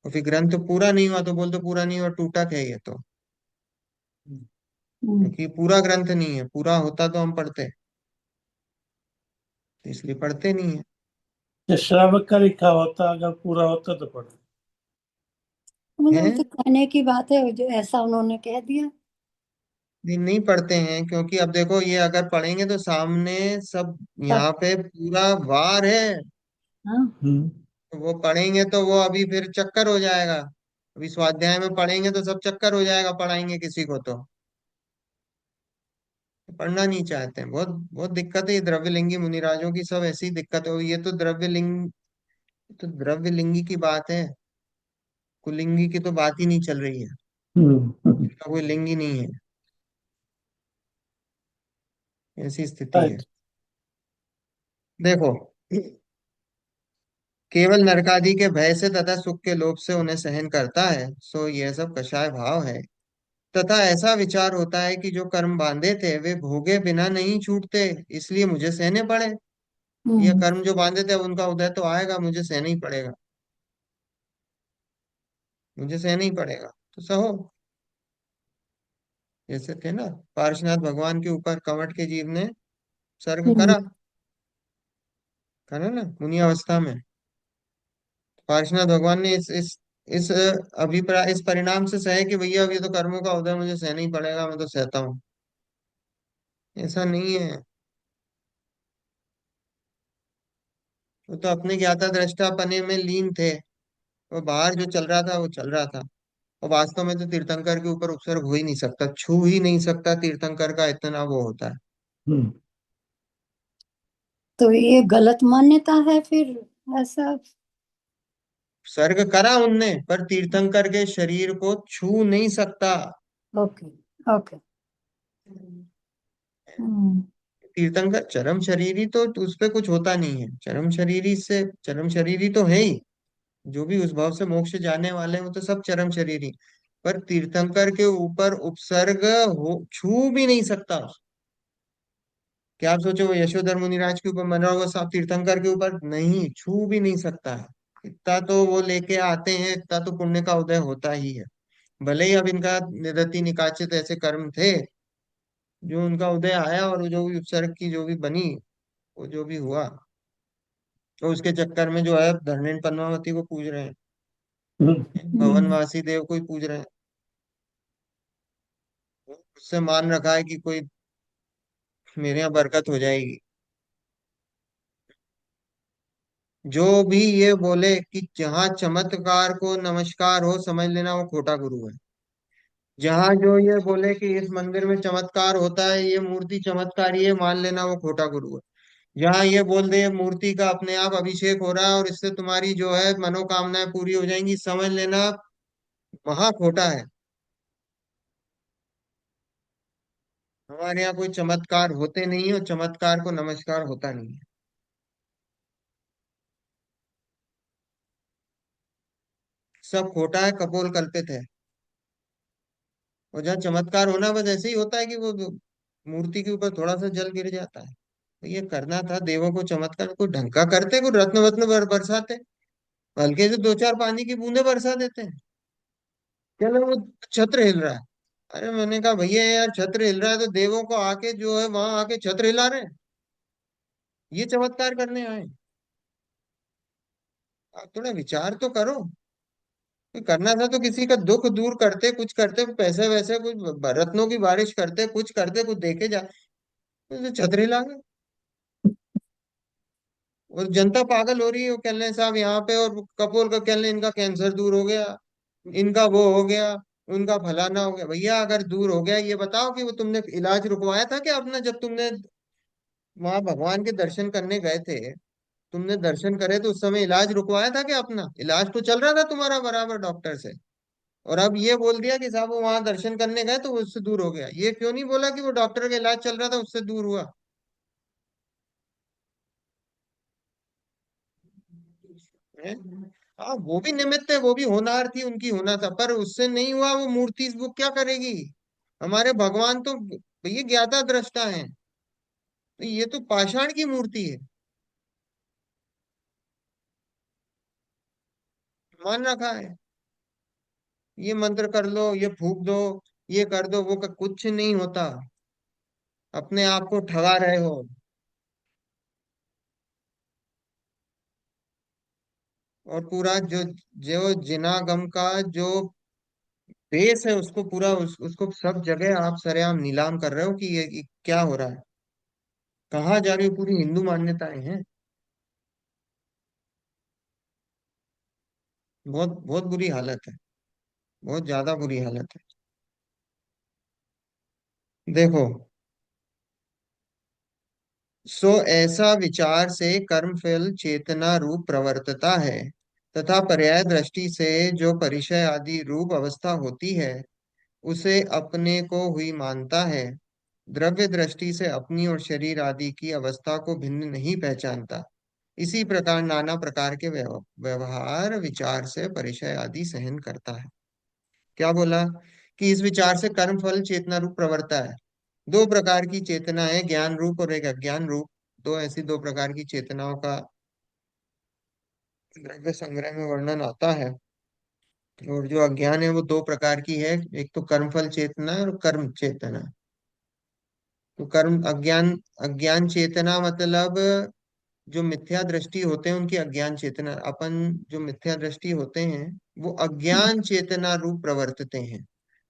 और फिर ग्रंथ पूरा नहीं हुआ तो बोलते पूरा नहीं हुआ, टूटा क्या ये तो?
हम्म।
क्योंकि पूरा ग्रंथ नहीं है, पूरा होता तो हम पढ़ते, तो इसलिए पढ़ते नहीं है।
ये श्रावक का लिखा होता, अगर पूरा होता तो पढ़ो।
मतलब वो तो
हैं?
कहने की बात है, जो ऐसा उन्होंने कह दिया।
नहीं, नहीं पढ़ते हैं, क्योंकि अब देखो ये अगर पढ़ेंगे तो सामने सब
सब।
यहाँ पे पूरा वार है।
हाँ।
हम्म।
तो वो पढ़ेंगे तो वो अभी फिर चक्कर हो जाएगा। अभी स्वाध्याय में पढ़ेंगे तो सब चक्कर हो जाएगा, पढ़ाएंगे किसी को तो पढ़ना नहीं चाहते हैं। बहुत बहुत दिक्कत है ये द्रव्यलिंगी मुनिराजों की, सब ऐसी दिक्कत है। ये तो द्रव्यलिंगी की बात है, कुलिंगी की तो बात ही नहीं चल रही है।
हम्म।
इसका कोई लिंग ही नहीं है, ऐसी स्थिति है।
राइट।
देखो, केवल नरकादि के भय से तथा सुख के लोभ से उन्हें सहन करता है, सो यह सब कषाय भाव है। तथा ऐसा विचार होता है कि जो कर्म बांधे थे वे भोगे बिना नहीं छूटते, इसलिए मुझे सहने पड़े। ये
हम्म।
कर्म जो बांधे थे उनका उदय तो आएगा, मुझे सहना ही पड़ेगा, मुझे सहना ही पड़ेगा, तो सहो। जैसे थे ना, पार्श्वनाथ भगवान के ऊपर कवट के जीव ने सर्ग
हम्म।
करा, करा ना मुनि अवस्था में। पार्श्वनाथ भगवान ने इस अभिप्राय, इस परिणाम से सहे कि भैया अब ये तो कर्मों का उदय, मुझे सहना ही पड़ेगा, मैं तो सहता हूँ। ऐसा नहीं है। वो तो अपने ज्ञाता दृष्टा पने में लीन थे। वो बाहर जो चल रहा था वो चल रहा था। और वास्तव में तो तीर्थंकर के ऊपर उपसर्ग हो ही नहीं सकता, छू ही नहीं सकता, तीर्थंकर का इतना वो होता है।
हम्म।
तो ये गलत मान्यता है फिर, ऐसा?
सर्ग करा उनने, पर तीर्थंकर के शरीर को छू नहीं सकता।
ओके। ओके। हम्म।
तीर्थंकर चरम शरीरी, तो उस पे कुछ होता नहीं है। चरम शरीरी से, चरम शरीरी तो है ही, जो भी उस भाव से मोक्ष जाने वाले हैं वो तो सब चरम शरीरी। पर तीर्थंकर के ऊपर उपसर्ग हो छू भी नहीं सकता। क्या आप सोचो, वो यशोधर मुनिराज के ऊपर मन रहा होगा, साहब तीर्थंकर के ऊपर नहीं, छू भी नहीं सकता है। इतना तो वो लेके आते हैं, इतना तो पुण्य का उदय होता ही है। भले ही अब इनका निरति निकाचित ऐसे कर्म थे, जो उनका उदय आया, और जो भी उपसर्ग की जो भी बनी, वो जो भी हुआ, तो उसके चक्कर में जो है धरणेन पद्मावती को पूज रहे हैं,
हम्म।
हम्म।
भवनवासी देव को ही पूज रहे हैं। उससे मान रखा है कि कोई मेरे यहाँ बरकत हो जाएगी। जो भी ये बोले कि जहाँ चमत्कार को नमस्कार हो, समझ लेना वो खोटा गुरु है। जहाँ जो ये बोले कि इस मंदिर में चमत्कार होता है, ये मूर्ति चमत्कारी है, मान लेना वो खोटा गुरु है। जहाँ ये बोल दे मूर्ति का अपने आप अभिषेक हो रहा है और इससे तुम्हारी जो है मनोकामनाएं पूरी हो जाएंगी, समझ लेना महा खोटा है। हमारे यहाँ कोई चमत्कार होते नहीं है, और चमत्कार को नमस्कार होता नहीं है। सब खोटा है, कपोल कल्पित है। और जहाँ चमत्कार होना बस ऐसे ही होता है कि वो मूर्ति के ऊपर थोड़ा सा जल गिर जाता है। तो ये करना था देवों को चमत्कार, कोई ढंग का करते, कोई रत्न वत्न बरसाते, हल्के से दो चार पानी की बूंदे बरसा देते हैं। चलो वो छत्र हिल रहा है, अरे मैंने कहा भैया यार छत्र हिल रहा है तो देवों को आके जो है वहां आके छत्र हिला रहे हैं, ये चमत्कार करने आए? आप थोड़ा विचार तो करो। कोई करना था तो किसी का दुख दूर करते, कुछ करते, पैसे वैसे कुछ रत्नों की बारिश करते, कुछ करते, कुछ देखे जा, तो छत्र हिला गए। और जनता पागल हो रही है, वो कह रहे हैं साहब यहाँ पे, और कपूर का कह रहे हैं इनका कैंसर दूर हो गया, इनका वो हो गया, उनका फलाना हो गया। भैया अगर दूर हो गया, ये बताओ कि वो तुमने इलाज रुकवाया था क्या अपना? जब तुमने वहां भगवान के दर्शन करने गए थे, तुमने दर्शन करे तो उस समय इलाज रुकवाया था क्या अपना? इलाज तो चल रहा था तुम्हारा बराबर डॉक्टर से। और अब ये बोल दिया कि साहब वो वहां दर्शन करने गए तो वो उससे दूर हो गया, ये क्यों नहीं बोला कि वो डॉक्टर का इलाज चल रहा था उससे दूर हुआ? हैं? हाँ वो भी निमित्त है, वो भी होनहार थी, उनकी होना था, पर उससे नहीं हुआ, वो मूर्ति वो क्या करेगी? हमारे भगवान तो भैया ज्ञाता दृष्टा है, तो ये तो पाषाण की मूर्ति है, मान रखा है। ये मंत्र कर लो, ये फूक दो, ये कर दो, वो कुछ नहीं होता, अपने आप को ठगा रहे हो। और पूरा जो जो जिनागम का जो बेस है उसको पूरा उसको सब जगह आप सरेआम नीलाम कर रहे हो कि ये क्या हो रहा है, कहाँ जा रही हो, पूरी हिंदू मान्यताएं हैं। बहुत बहुत बुरी हालत है, बहुत ज्यादा बुरी हालत है। देखो, सो ऐसा विचार से कर्म फल चेतना रूप प्रवर्तता है, तथा पर्याय दृष्टि से जो परिचय आदि रूप अवस्था होती है उसे अपने को हुई मानता है। द्रव्य दृष्टि से अपनी और शरीर आदि की अवस्था को भिन्न नहीं पहचानता। इसी प्रकार नाना प्रकार के व्यवहार विचार से परिचय आदि सहन करता है। क्या बोला? कि इस विचार से कर्म फल चेतना रूप प्रवृत्ता है। दो प्रकार की चेतना है, ज्ञान रूप और एक अज्ञान रूप। दो ऐसी दो प्रकार की चेतनाओं का द्रव्य संग्रह में वर्णन आता है। और जो अज्ञान है वो दो प्रकार की है, एक तो कर्मफल चेतना है और कर्म चेतना। तो कर्म अज्ञान, अज्ञान चेतना मतलब जो मिथ्या दृष्टि होते हैं उनकी अज्ञान चेतना, अपन जो मिथ्या दृष्टि होते हैं वो अज्ञान चेतना रूप प्रवर्तते हैं।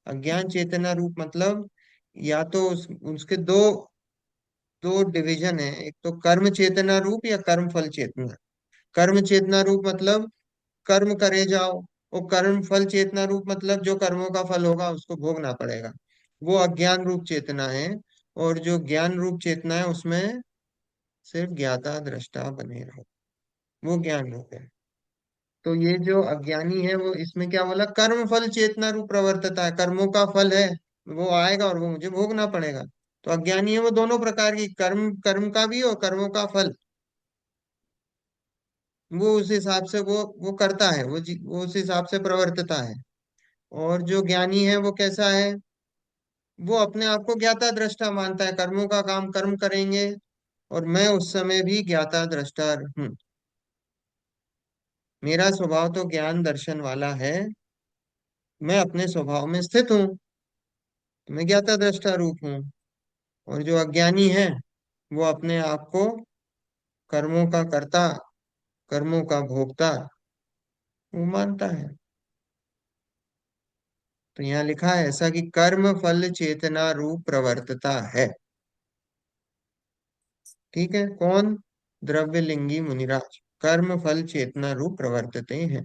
अज्ञान चेतना रूप मतलब या तो उसके दो दो डिवीजन है, एक तो कर्म चेतना रूप या कर्म फल चेतना। कर्म चेतना रूप मतलब कर्म करे जाओ, वो कर्म फल चेतना रूप मतलब जो कर्मों का फल होगा उसको भोगना पड़ेगा, वो अज्ञान रूप चेतना है। और जो ज्ञान रूप चेतना है उसमें सिर्फ ज्ञाता दृष्टा बने रहो, वो ज्ञान रूप है। तो ये जो अज्ञानी है वो इसमें क्या बोला, कर्म फल चेतना रूप प्रवर्तता है, कर्मों का फल है, वो आएगा और वो मुझे भोगना पड़ेगा। तो अज्ञानी है वो दोनों प्रकार की, कर्म कर्म का भी और कर्मों का फल, वो उस हिसाब से वो करता है, वो उस हिसाब से प्रवर्तता है। और जो ज्ञानी है वो कैसा है, वो अपने आप को ज्ञाता दृष्टा मानता है, कर्मों का काम कर्म करेंगे और मैं उस समय भी ज्ञाता दृष्टा हूँ। मेरा स्वभाव तो ज्ञान दर्शन वाला है, मैं अपने स्वभाव में स्थित हूँ, तो मैं ज्ञाता दृष्टा रूप हूँ। और जो अज्ञानी है वो अपने आप को कर्मों का कर्ता, कर्मों का भोक्ता वो मानता है। तो यहाँ लिखा है ऐसा कि कर्म फल चेतना रूप प्रवर्तता है। ठीक है, कौन? द्रव्य लिंगी मुनिराज कर्म फल चेतना रूप प्रवर्तते हैं,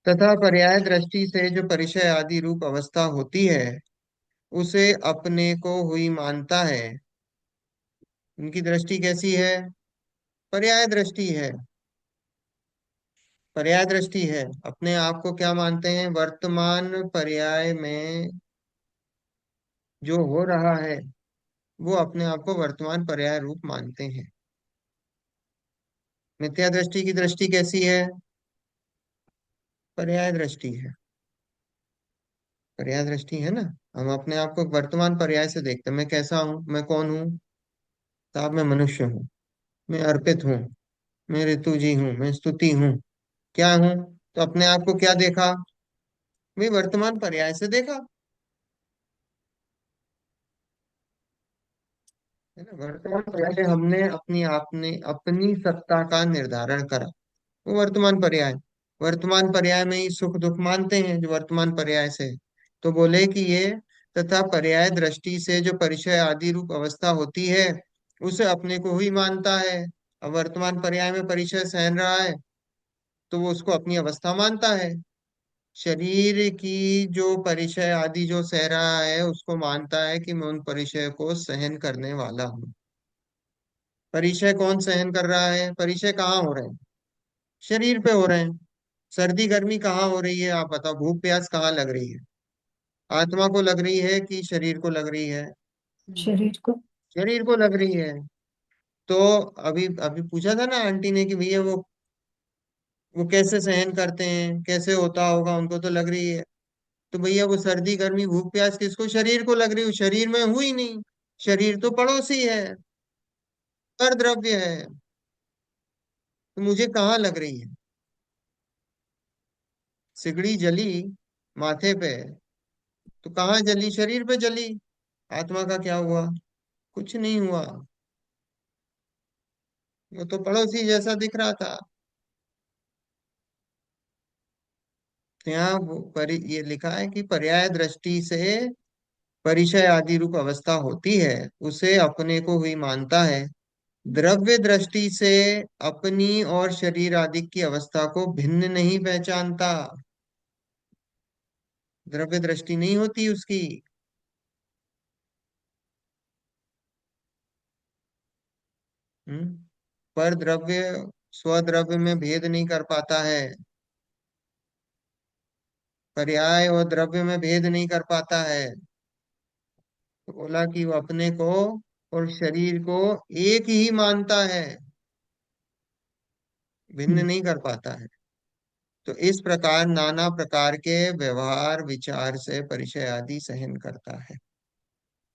तथा पर्याय दृष्टि से जो परिचय आदि रूप अवस्था होती है उसे अपने को हुई मानता है। उनकी दृष्टि कैसी है? पर्याय दृष्टि है। पर्याय दृष्टि है, अपने आप को क्या मानते हैं, वर्तमान पर्याय में जो हो रहा है वो अपने आप को वर्तमान पर्याय रूप मानते हैं। मिथ्या दृष्टि की दृष्टि कैसी है? पर्याय दृष्टि है। पर्याय दृष्टि है ना, हम अपने आप को वर्तमान पर्याय से देखते हैं, मैं कैसा हूँ, मैं कौन हूँ? साहब मैं मनुष्य हूँ, मैं अर्पित हूँ, मैं ऋतु जी हूँ, मैं स्तुति हूँ, क्या हूँ? तो अपने आप को क्या देखा? मैं वर्तमान पर्याय से देखा, है ना। वर्तमान पर्याय से हमने अपनी आपने अपनी सत्ता का निर्धारण करा, वो वर्तमान पर्याय। वर्तमान पर्याय में ही सुख दुख मानते हैं जो वर्तमान पर्याय से। तो बोले कि ये तथा पर्याय दृष्टि से जो परिचय आदि रूप अवस्था होती है उसे अपने को ही मानता है। अब वर्तमान पर्याय में परिचय सहन रहा है तो वो उसको अपनी अवस्था मानता है। शरीर की जो परिचय आदि जो सह रहा है उसको मानता है कि मैं उन परिचय को सहन करने वाला हूँ। परिचय कौन सहन कर रहा है? परिचय कहाँ हो रहे हैं? शरीर पे हो रहे हैं। सर्दी गर्मी कहाँ हो रही है आप बताओ, भूख प्यास कहाँ लग रही है? आत्मा को लग रही है कि शरीर को लग रही है?
शरीर को।
शरीर को लग रही है। तो अभी अभी पूछा था ना आंटी ने कि भैया वो कैसे सहन करते हैं, कैसे होता होगा, उनको तो लग रही है। तो भैया वो सर्दी गर्मी भूख प्यास किसको, शरीर को लग रही है, शरीर में हुई नहीं। शरीर तो पड़ोसी है, पर द्रव्य है। तो मुझे कहाँ लग रही है? सिगड़ी जली माथे पे, तो कहाँ जली? शरीर पे जली। आत्मा का क्या हुआ? कुछ नहीं हुआ। वो तो पड़ोसी जैसा दिख रहा था। तो यहाँ ये लिखा है कि पर्याय दृष्टि से परिचय आदि रूप अवस्था होती है, उसे अपने को हुई मानता है। द्रव्य दृष्टि से अपनी और शरीर आदि की अवस्था को भिन्न नहीं पहचानता। द्रव्य दृष्टि नहीं होती उसकी। हम्म पर द्रव्य स्वद्रव्य में भेद नहीं कर पाता है। पर्याय और द्रव्य में भेद नहीं कर पाता है। तो बोला कि वो अपने को और शरीर को एक ही मानता है, भिन्न नहीं कर पाता है। तो इस प्रकार नाना प्रकार के व्यवहार विचार से परिचय आदि सहन करता है।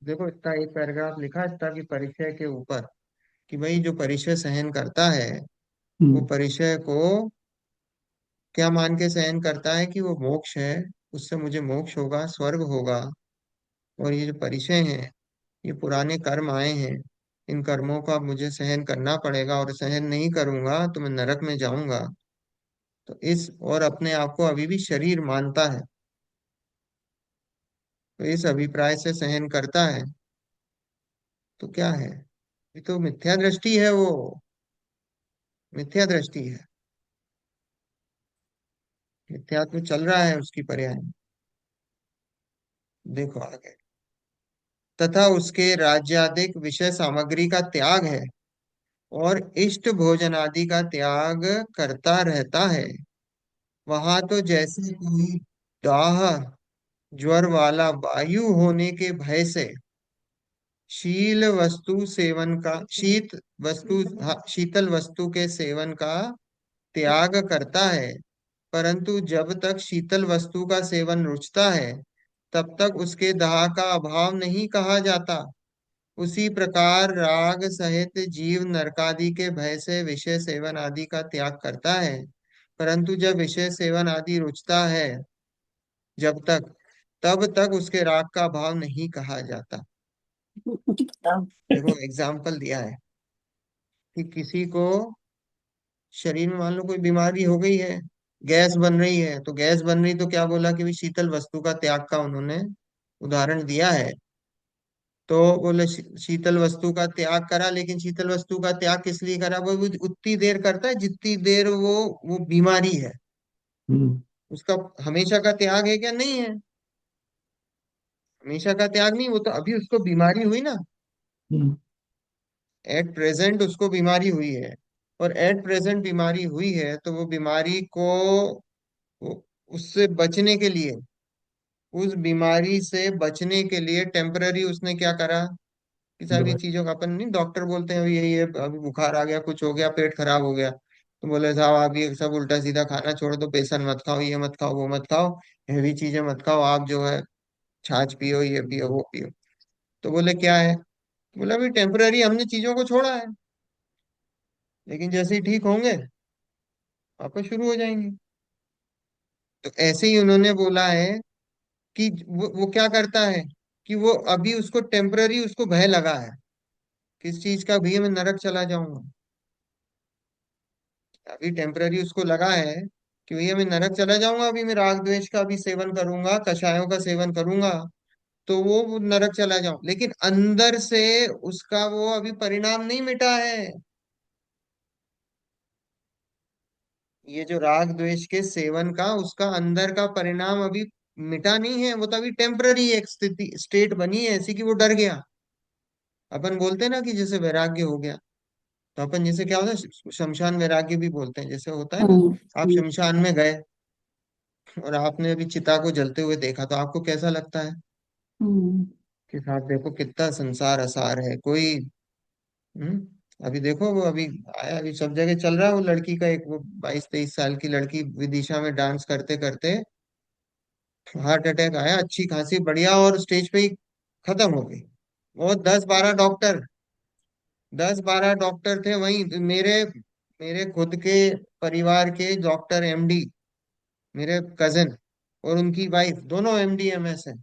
देखो इतना एक पैराग्राफ लिखा था कि परिचय के ऊपर, कि भाई जो परिचय सहन करता है, वो
हम्म।
परिचय को क्या मान के सहन करता है कि वो मोक्ष है, उससे मुझे मोक्ष होगा, स्वर्ग होगा। और ये जो परिचय है, ये पुराने कर्म आए हैं, इन कर्मों का मुझे सहन करना पड़ेगा, और सहन नहीं करूंगा तो मैं नरक में जाऊंगा। तो इस और अपने आप को अभी भी शरीर मानता है, तो इस अभिप्राय से सहन करता है। तो क्या है? ये तो मिथ्या दृष्टि है वो, मिथ्या दृष्टि है। मिथ्यात्व चल रहा है उसकी पर्याय में। देखो आगे, तथा उसके राज्यादिक विषय सामग्री का त्याग है, और इष्ट भोजन आदि का त्याग करता रहता है। वहां तो जैसे कोई दाह ज्वर वाला वायु होने के भय से शील वस्तु सेवन का शीत वस्तु हाँ, शीतल वस्तु के सेवन का त्याग करता है, परंतु जब तक शीतल वस्तु का सेवन रुचता है, तब तक उसके दाह का अभाव नहीं कहा जाता। उसी प्रकार राग सहित जीव नरकादि के भय से विषय सेवन आदि का त्याग करता है, परंतु जब विषय सेवन आदि रुचता है, जब तक तब तक उसके राग का भाव नहीं कहा जाता।
बताओ।
देखो एग्जाम्पल दिया है कि किसी को शरीर में मान लो कोई बीमारी हो गई है, गैस बन रही है, तो गैस बन रही तो क्या बोला कि भी शीतल वस्तु का त्याग का उन्होंने उदाहरण दिया है। तो बोले शीतल वस्तु का त्याग करा, लेकिन शीतल वस्तु का त्याग किस लिए करा? वो उतनी देर करता है जितनी देर वो बीमारी है।
हम्म।
उसका हमेशा का त्याग है क्या? नहीं है। हमेशा का त्याग नहीं, वो तो अभी उसको बीमारी हुई ना,
हम्म।
एट प्रेजेंट उसको बीमारी हुई है। और एट प्रेजेंट बीमारी हुई है, तो वो बीमारी को उससे बचने के लिए, उस बीमारी से बचने के लिए टेम्पररी उसने क्या करा कि सभी
दवाई।
चीजों का, अपन नहीं डॉक्टर बोलते हैं अभी यही है, अभी बुखार आ गया, कुछ हो गया, पेट खराब हो गया, तो बोले साहब आप ये सब उल्टा सीधा खाना छोड़ दो, बेसन मत खाओ, ये मत खाओ, वो मत खाओ, हैवी चीजें मत खाओ, आप जो है छाछ पियो, ये पियो, वो पियो। तो बोले क्या है? बोले अभी टेम्पररी हमने चीजों को छोड़ा है, लेकिन जैसे ही ठीक होंगे वापस शुरू हो जाएंगे। तो ऐसे ही उन्होंने बोला है कि वो क्या करता है कि वो अभी उसको टेम्पररी उसको भय लगा है, किस चीज का? भैया मैं नरक चला जाऊंगा। अभी टेम्पररी उसको लगा है कि भैया मैं नरक चला जाऊंगा, अभी मैं राग द्वेष का भी सेवन करूंगा, कषायों का सेवन करूंगा, तो वो नरक चला जाऊं, लेकिन अंदर से उसका वो अभी परिणाम नहीं मिटा है। ये जो राग द्वेष के सेवन का उसका अंदर का परिणाम अभी मिटा नहीं है, वो तो अभी टेम्पररी एक स्थिति स्टेट बनी है ऐसी कि वो डर गया। अपन बोलते हैं ना कि जैसे वैराग्य हो गया, तो अपन जैसे क्या होता है, शमशान वैराग्य भी बोलते हैं, जैसे होता है ना,
हम्म।
आप
हम्म।
शमशान में गए और आपने अभी चिता को जलते हुए देखा, तो आपको कैसा लगता है
हम्म।
कि साहब देखो कितना संसार असार है कोई। अभी देखो वो अभी आया, अभी सब जगह चल रहा है वो लड़की का, एक वो 22-23 साल की लड़की विदिशा में डांस करते करते हार्ट अटैक आया, अच्छी खासी बढ़िया, और स्टेज पे ही खत्म हो गई। वो 10-12 डॉक्टर थे वहीं, मेरे मेरे खुद के परिवार के डॉक्टर एमडी, मेरे कजिन और उनकी वाइफ दोनों एमडी एमएस है।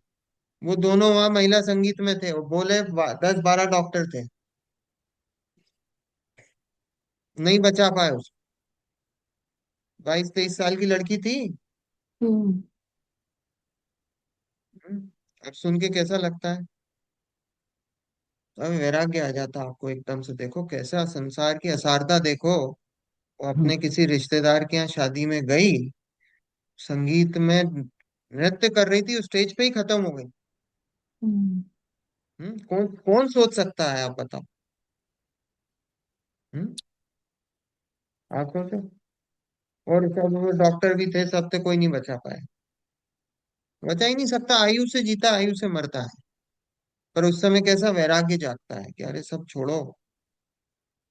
वो दोनों वहाँ महिला संगीत में थे, वो बोले 10-12 डॉक्टर थे, नहीं बचा पाए उसको। 22-23 साल की लड़की थी।
हम्म।
हम्म, अब सुन के कैसा लगता है? तो अब वैराग्य आ जाता आपको एकदम से, देखो कैसा संसार की असारता देखो। वो
हम्म,
अपने किसी रिश्तेदार के यहाँ शादी में गई, संगीत में नृत्य कर रही थी, उस स्टेज पे ही खत्म हो गई।
हम्म।
कौन कौन सोच सकता है, आप बताओ। हम्म आप सोचो। और सब डॉक्टर भी थे, सब थे, कोई नहीं बचा पाया। बचा ही नहीं सकता, आयु से जीता आयु से मरता है। पर उस समय कैसा वैराग्य जागता है कि अरे सब छोड़ो,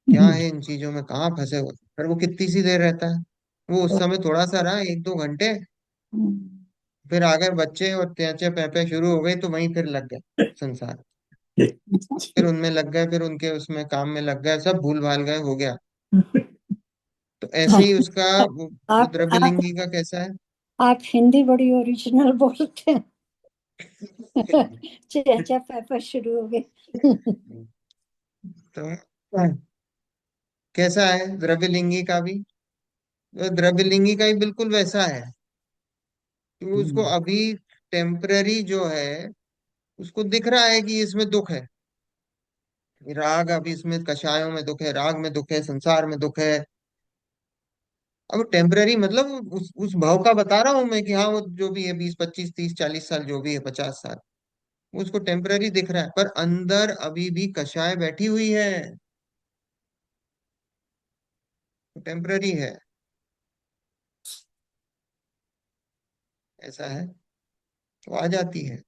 क्या
हम्म,
है इन चीजों में, कहाँ फंसे हो। पर वो कितनी सी देर रहता है, वो उस समय थोड़ा सा रहा, 1-2 घंटे।
हम्म।
फिर आ गए बच्चे और त्याचे पैपे शुरू हो गई, तो वहीं फिर लग गए संसार। फिर उनमें लग गए, फिर उनके उसमें काम में लग गए, सब भूल भाल गए, हो गया। तो ऐसे ही उसका वो
आप
द्रव्यलिंगी का कैसा है।
आप हिंदी बड़ी ओरिजिनल बोलते हैं। चेचा पेपर शुरू हो गए।
तो कैसा है द्रव्यलिंगी का भी, तो द्रव्यलिंगी का ही बिल्कुल वैसा है कि उसको
हम्म,
अभी टेम्पररी जो है, उसको दिख रहा है कि इसमें दुख है, राग, अभी इसमें कषायों में दुख है, राग में दुख है, संसार में दुख है। अब टेम्पररी मतलब उस भाव का बता रहा हूं मैं कि हाँ वो जो भी है, 20-25-30-40 साल, जो भी है 50 साल, वो उसको टेम्पररी दिख रहा है, पर अंदर अभी भी कषाय बैठी हुई है, टेम्पररी है। ऐसा है, तो आ जाती है,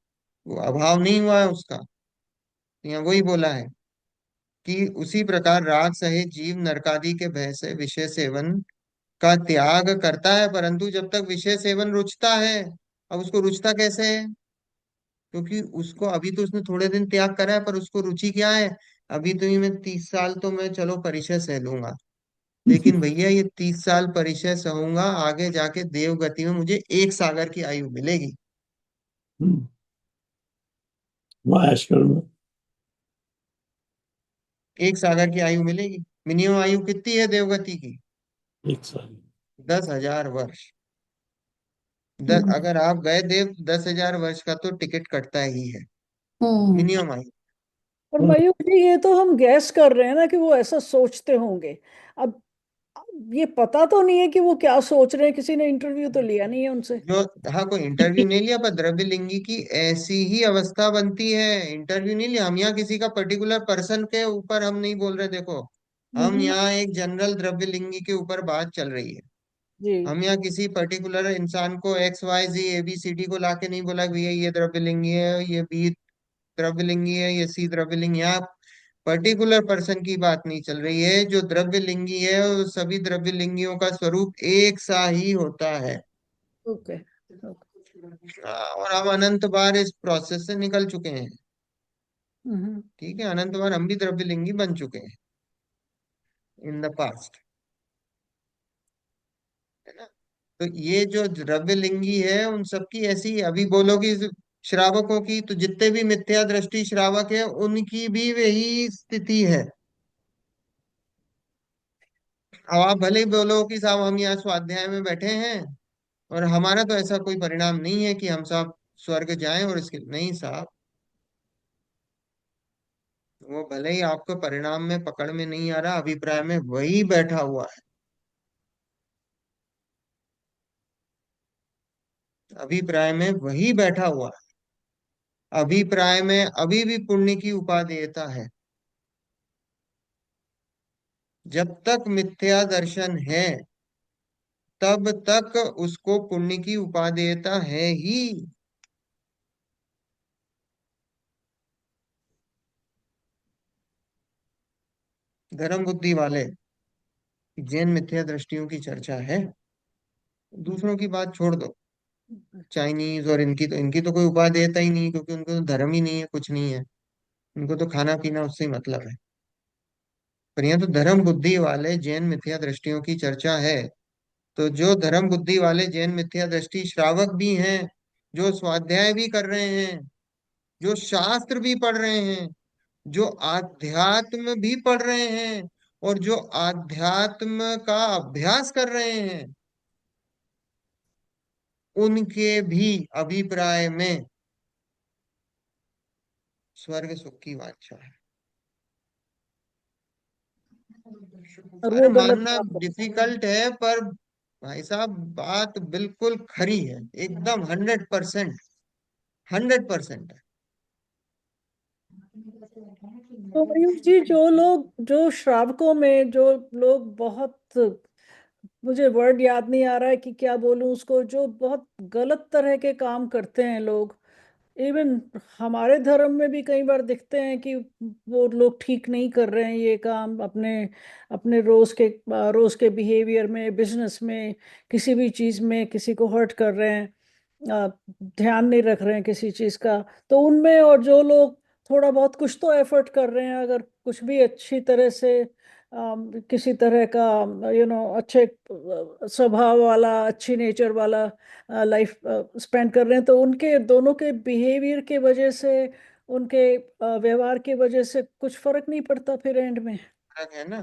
वो अभाव नहीं हुआ है उसका। तो यहाँ वही बोला है कि उसी प्रकार राग सहित जीव नरकादि के भय से विषय सेवन का त्याग करता है, परंतु जब तक विषय सेवन रुचता है, अब उसको रुचता कैसे है, क्योंकि उसको अभी तो उसने थोड़े दिन त्याग करा है, पर उसको रुचि क्या है, अभी तो ही मैं 30 साल तो मैं चलो परिचय सह लूंगा, लेकिन भैया ये 30 साल परिचय सहूंगा, आगे जाके देव गति में मुझे एक सागर की आयु मिलेगी।
हम्म, वाह ऐश करूंगा।
एक सागर की आयु मिलेगी। मिनिमम आयु कितनी है देवगति की?
1 साल।
10,000 वर्ष।
हम्म।
अगर आप गए देव, 10,000 वर्ष का तो टिकट कटता ही है,
हम्म।
मिनिमम आयु।
और
हम्म,
मयूर जी, ये तो हम गैस कर रहे हैं ना कि वो ऐसा सोचते होंगे। अब ये पता तो नहीं है कि वो क्या सोच रहे हैं, किसी ने इंटरव्यू तो लिया नहीं है उनसे।
जो, हाँ कोई इंटरव्यू नहीं लिया, पर द्रव्य लिंगी की ऐसी ही अवस्था बनती है। इंटरव्यू नहीं लिया, हम यहाँ किसी का पर्टिकुलर पर्सन के ऊपर हम नहीं बोल रहे, देखो हम
हम्म।
यहाँ एक जनरल द्रव्य लिंगी के ऊपर बात चल रही है।
जी।
हम यहाँ किसी पर्टिकुलर इंसान को XYZ ABCD को लाके नहीं बोला कि भैया ये द्रव्य लिंगी है, ये बी द्रव्य लिंगी है, ये सी द्रव्य लिंगी है। यहाँ पर्टिकुलर पर्सन की बात नहीं चल रही है, जो द्रव्य लिंगी है वो सभी द्रव्य लिंगियों का स्वरूप एक सा ही होता है।
ओके।
और हम अनंत बार इस प्रोसेस से निकल चुके हैं।
हम्म।
ठीक है, अनंत बार हम भी द्रव्यलिंगी बन चुके हैं इन द पास्ट, है ना। तो ये जो द्रव्यलिंगी है उन सबकी ऐसी, अभी बोलोगी श्रावकों की, तो जितने भी मिथ्या दृष्टि श्रावक है उनकी भी वही स्थिति है। अब आप भले ही बोलो कि साहब हम यहाँ स्वाध्याय में बैठे हैं और हमारा तो ऐसा कोई परिणाम नहीं है कि हम सब स्वर्ग जाएं, और इसके नहीं साहब, वो भले ही आपको परिणाम में पकड़ में नहीं आ रहा, अभिप्राय में वही बैठा हुआ है। अभिप्राय में वही बैठा हुआ है, अभिप्राय में अभी भी पुण्य की उपादेयता है। जब तक मिथ्या दर्शन है तब तक उसको पुण्य की उपादेयता है ही। धर्म बुद्धि वाले जैन मिथ्या दृष्टियों की चर्चा है। दूसरों की बात छोड़ दो, चाइनीज और इनकी तो कोई उपादेयता ही नहीं, क्योंकि उनको तो धर्म ही नहीं है, कुछ नहीं है। उनको तो खाना पीना उससे ही मतलब है। पर यहाँ तो धर्म बुद्धि वाले जैन मिथ्या दृष्टियों की चर्चा है। तो जो धर्म बुद्धि वाले जैन मिथ्या दृष्टि श्रावक भी हैं, जो स्वाध्याय भी कर रहे हैं, जो शास्त्र भी पढ़ रहे हैं, जो आध्यात्म भी पढ़ रहे हैं, और जो आध्यात्म का अभ्यास कर रहे हैं, उनके भी अभिप्राय में स्वर्ग सुख की वांछा है।
और
अरे
वो गलत
मानना
काम करते
डिफिकल्ट है, पर भाई साहब बात बिल्कुल खरी है, एकदम 100%। 100% है।
हैं। तो मयूर जी, जो लोग, जो श्रावकों में जो लोग बहुत, मुझे वर्ड याद नहीं आ रहा है कि क्या बोलूं उसको, जो बहुत गलत तरह के काम करते हैं लोग, इवन हमारे धर्म में भी कई बार दिखते हैं कि वो लोग ठीक नहीं कर रहे हैं ये काम अपने अपने रोज के बिहेवियर में, बिजनेस में, किसी भी चीज में किसी को हर्ट कर रहे हैं, ध्यान नहीं रख रहे हैं किसी चीज का। तो उनमें, और जो लोग थोड़ा बहुत कुछ तो एफर्ट कर रहे हैं, अगर कुछ भी अच्छी तरह से किसी तरह का अच्छे स्वभाव वाला, अच्छी नेचर वाला लाइफ स्पेंड कर रहे हैं, तो उनके दोनों के बिहेवियर के वजह से, उनके व्यवहार की वजह से कुछ फर्क नहीं पड़ता फिर एंड में।
फर्क है ना।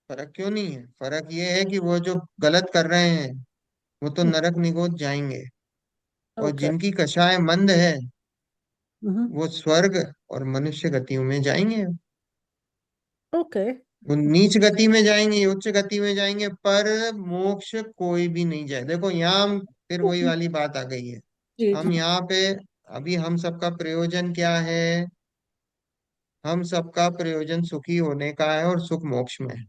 फर्क क्यों नहीं है? फर्क ये है कि वो जो गलत कर रहे हैं वो तो नरक निगोद जाएंगे, और
ओके।
जिनकी कषाय मंद है
हम्म।
वो स्वर्ग और मनुष्य गतियों में जाएंगे।
ओके।
वो नीच गति में जाएंगे, उच्च गति में जाएंगे, पर मोक्ष कोई भी नहीं जाए। देखो यहाँ फिर वही वाली बात आ गई है।
जी जी।
हम यहाँ पे, अभी हम सबका प्रयोजन क्या है? हम सबका प्रयोजन सुखी होने का है, और सुख मोक्ष में है।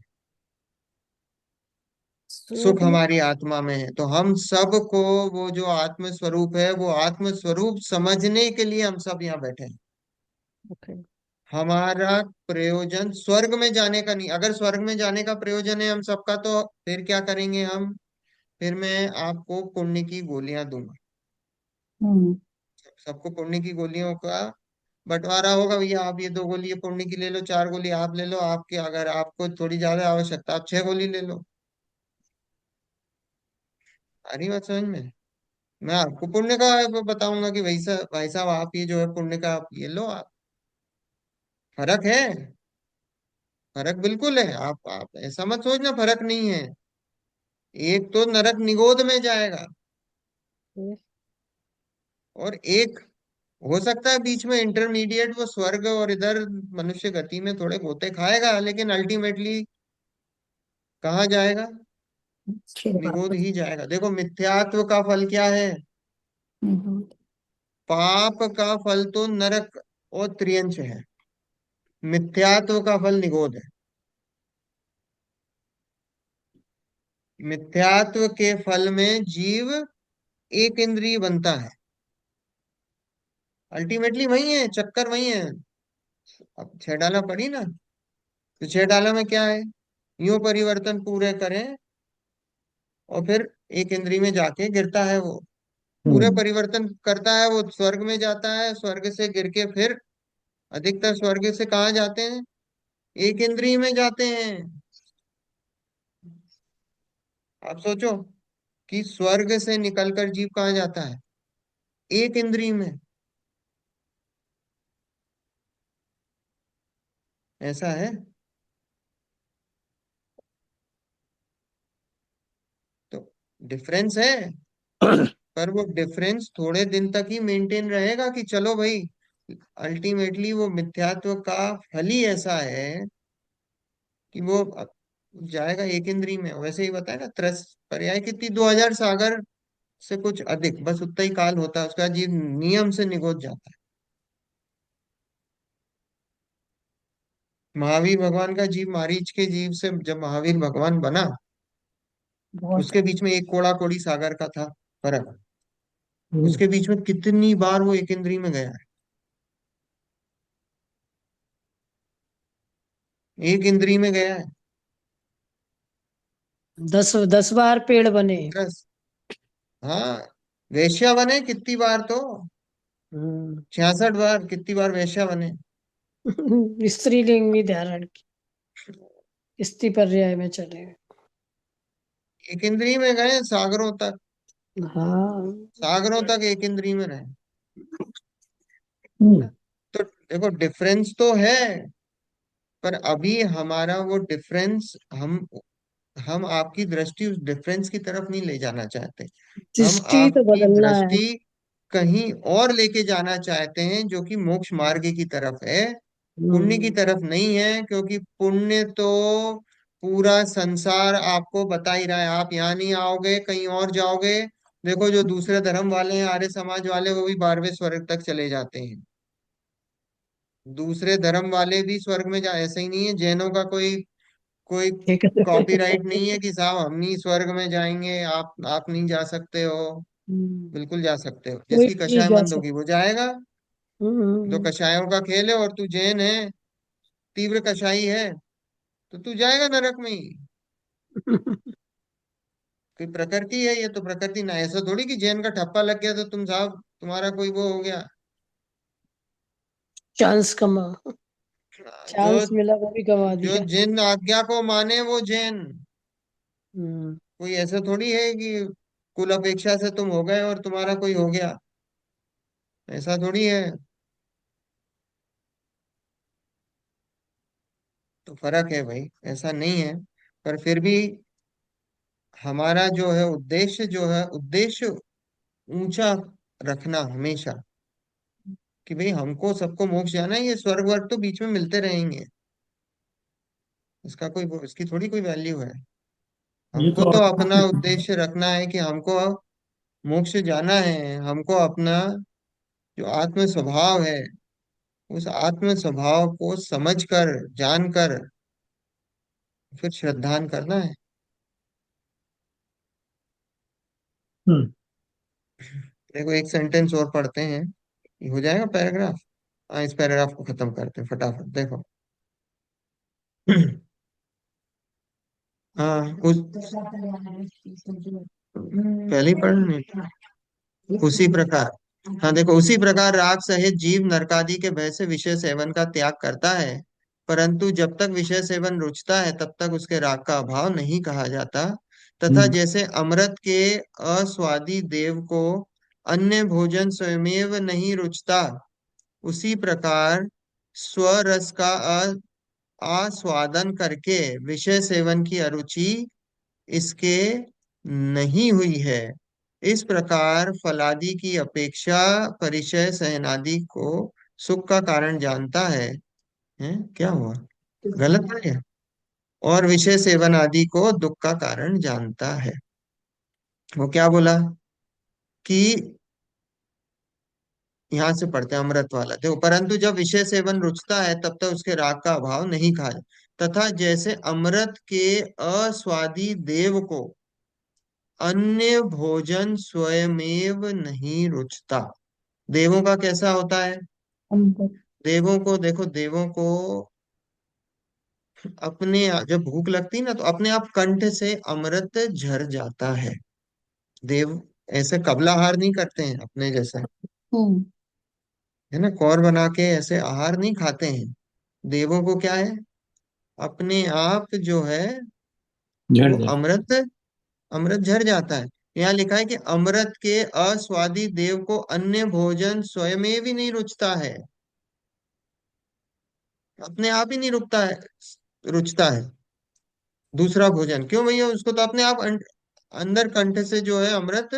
सुख
तो
हमारी आत्मा में है। तो हम सबको वो जो आत्म स्वरूप है, वो आत्म स्वरूप समझने के लिए हम सब यहाँ बैठे हैं।
ओके।
हमारा प्रयोजन स्वर्ग में जाने का नहीं। अगर स्वर्ग में जाने का प्रयोजन है हम सबका, तो फिर क्या करेंगे हम? फिर मैं आपको पुण्य की गोलियां दूंगा।
हम्म।
सबको पुण्य की गोलियों का बंटवारा होगा। भैया आप ये 2 गोली ये पुण्य की ले लो, 4 गोली आप ले लो, आपके अगर आपको थोड़ी ज्यादा आवश्यकता आप 6 गोली ले लो। आ रही बात समझ में? मैं आपको पुण्य का बताऊंगा कि भाई साहब आप ये जो है पुण्य का आप ये लो आप। फर्क है। फर्क बिल्कुल है। आप ऐसा मत सोचना फर्क नहीं है। एक तो नरक निगोद में जाएगा, और एक हो सकता है बीच में इंटरमीडिएट वो स्वर्ग और इधर मनुष्य गति में थोड़े गोते खाएगा, लेकिन अल्टीमेटली कहाँ जाएगा?
अच्छी
निगोद
बात।
ही जाएगा। देखो मिथ्यात्व का फल क्या है?
हम्म।
पाप का फल तो नरक और त्रियंच है। मिथ्यात्व का फल निगोद है। मिथ्यात्व के फल में जीव एक इंद्रिय बनता है। अल्टीमेटली वही है, चक्कर वही है। अब 6 डाला पड़ी ना, तो 6 डाला में क्या है? यूं परिवर्तन पूरे करें, और फिर एक इंद्रिय में जाके गिरता है वो। पूरे
हम्म।
परिवर्तन करता है, वो स्वर्ग में जाता है, स्वर्ग से गिर के फिर अधिकतर स्वर्ग से कहाँ जाते हैं? एक इंद्रिय में जाते हैं। आप सोचो कि स्वर्ग से निकलकर जीव कहाँ जाता है? एक इंद्रिय में। ऐसा है। तो डिफरेंस है, पर वो डिफरेंस थोड़े दिन तक ही मेंटेन रहेगा कि चलो भाई, अल्टीमेटली वो मिथ्यात्व का फल ही ऐसा है कि वो जाएगा एक इंद्रिय में। वैसे ही बताया ना, त्रस पर्याय कितनी, 2000 सागर से कुछ अधिक, बस उतना ही काल होता है उसका, जीव नियम से निगोद जाता है। महावीर भगवान का जीव मारीच के जीव से जब महावीर भगवान बना,
बहुत।
उसके बीच में एक कोड़ा कोड़ी सागर का था फर्क।
हम्म,
उसके बीच में कितनी बार वो एक इंद्री में गया है, एक इंद्री में गया है।
10 10 बार पेड़ बने।
10। हाँ, वेश्या बने कितनी बार तो,
हम्म।
66 बार, कितनी बार वेश्या बने।
स्त्रीलिंग भी धारण की, स्त्री पर्याय में चले गए।
एक इंद्री में गए सागरों तक,
हाँ।
सागरों तक एक इंद्री में रहे।
हम्म,
तो देखो डिफरेंस तो है, पर अभी हमारा वो डिफरेंस, हम आपकी दृष्टि उस डिफरेंस की तरफ नहीं ले जाना चाहते। हम
दृष्टि तो
आपकी
बदलना है।
दृष्टि कहीं और लेके जाना चाहते हैं, जो कि मोक्ष मार्ग की तरफ है, पुण्य की
हम्म।
तरफ नहीं है। क्योंकि पुण्य तो पूरा संसार आपको बता ही रहा है, आप यहाँ नहीं आओगे कहीं और जाओगे। देखो जो दूसरे धर्म वाले हैं, आर्य समाज वाले, वो भी 12वें स्वर्ग तक चले जाते हैं। दूसरे धर्म वाले भी स्वर्ग में जा, ऐसा ही नहीं है जैनों का कोई कोई
ठीक है।
कॉपीराइट नहीं है कि साहब हम नहीं स्वर्ग में जाएंगे, आप नहीं जा सकते हो। बिल्कुल जा सकते हो,
कोई
जिसकी
नहीं जा
कषायमंद होगी वो जाएगा। जो
सकता।
कषायों का खेल है, और तू जैन है, तीव्र कषाई है, तो तू जाएगा नरक में ही। कोई प्रकृति है, ये तो प्रकृति ना, ऐसा थोड़ी कि जैन का ठप्पा लग गया तो तुम साहब तुम्हारा कोई वो हो गया।
चांस कमा,
जो
चांस मिला वो भी गवा
जो
दिया।
जिन आज्ञा को माने वो जैन।
हम्म।
कोई ऐसा थोड़ी है कि कुल अपेक्षा से तुम हो गए और तुम्हारा कोई हो गया, ऐसा थोड़ी है। तो फर्क है भाई, ऐसा नहीं है। पर फिर भी हमारा जो है उद्देश्य, जो है उद्देश्य ऊंचा रखना हमेशा, कि भाई हमको सबको मोक्ष जाना है। ये स्वर्ग वर्ग तो बीच में मिलते रहेंगे, इसका कोई इसकी थोड़ी कोई वैल्यू है।
ये
हमको
तो
तो अपना उद्देश्य रखना है कि हमको मोक्ष जाना है। हमको अपना जो आत्म स्वभाव है, उस आत्म स्वभाव को समझकर, जानकर फिर श्रद्धान करना है।
हम्म,
देखो एक सेंटेंस और पढ़ते हैं, ये हो जाएगा पैराग्राफ। हाँ, इस पैराग्राफ को खत्म करते हैं फटाफट। देखो हाँ, उस पहले ही पढ़ नहीं। उसी प्रकार, हाँ देखो, उसी प्रकार राग सहित जीव नरकादि के भय से विषय सेवन का त्याग करता है, परंतु जब तक विषय सेवन रुचता है तब तक उसके राग का अभाव नहीं कहा जाता। तथा
हम्म,
जैसे अमृत के अस्वादी देव को अन्य भोजन स्वयमेव नहीं रुचता, उसी प्रकार स्वरस का आस्वादन करके विषय सेवन की अरुचि इसके नहीं हुई है। इस प्रकार फलादि की अपेक्षा परिचय सहनादि को सुख का कारण जानता है। हैं? क्या हुआ, गलत है क्या? और विषय सेवन आदि को दुख का कारण जानता है। वो क्या बोला कि, यहां से पढ़ते हैं अमृत वाला, देखो, परंतु जब विषय सेवन रुचता है तब तक उसके राग का अभाव नहीं कहा तथा जैसे अमृत के अस्वादी देव को अन्य भोजन स्वयमेव नहीं रुचता। देवों का कैसा होता है? देवों को देखो, देवों को अपने जब भूख लगती ना, तो अपने आप कंठ से अमृत झर जाता है। देव ऐसे कबला आहार नहीं करते हैं अपने जैसा,
हम्म।
है ना, कौर बना के ऐसे आहार नहीं खाते हैं। देवों को क्या है, अपने आप जो है
झड़
वो
जाए।
अमृत, अमृत झर जाता है। यहाँ लिखा है कि अमृत के अस्वादी देव को अन्य भोजन स्वयं भी नहीं रुचता है, अपने आप ही नहीं रुकता है, रुचता है दूसरा भोजन। क्यों भैया, उसको तो अपने आप अंदर कंठ से जो है अमृत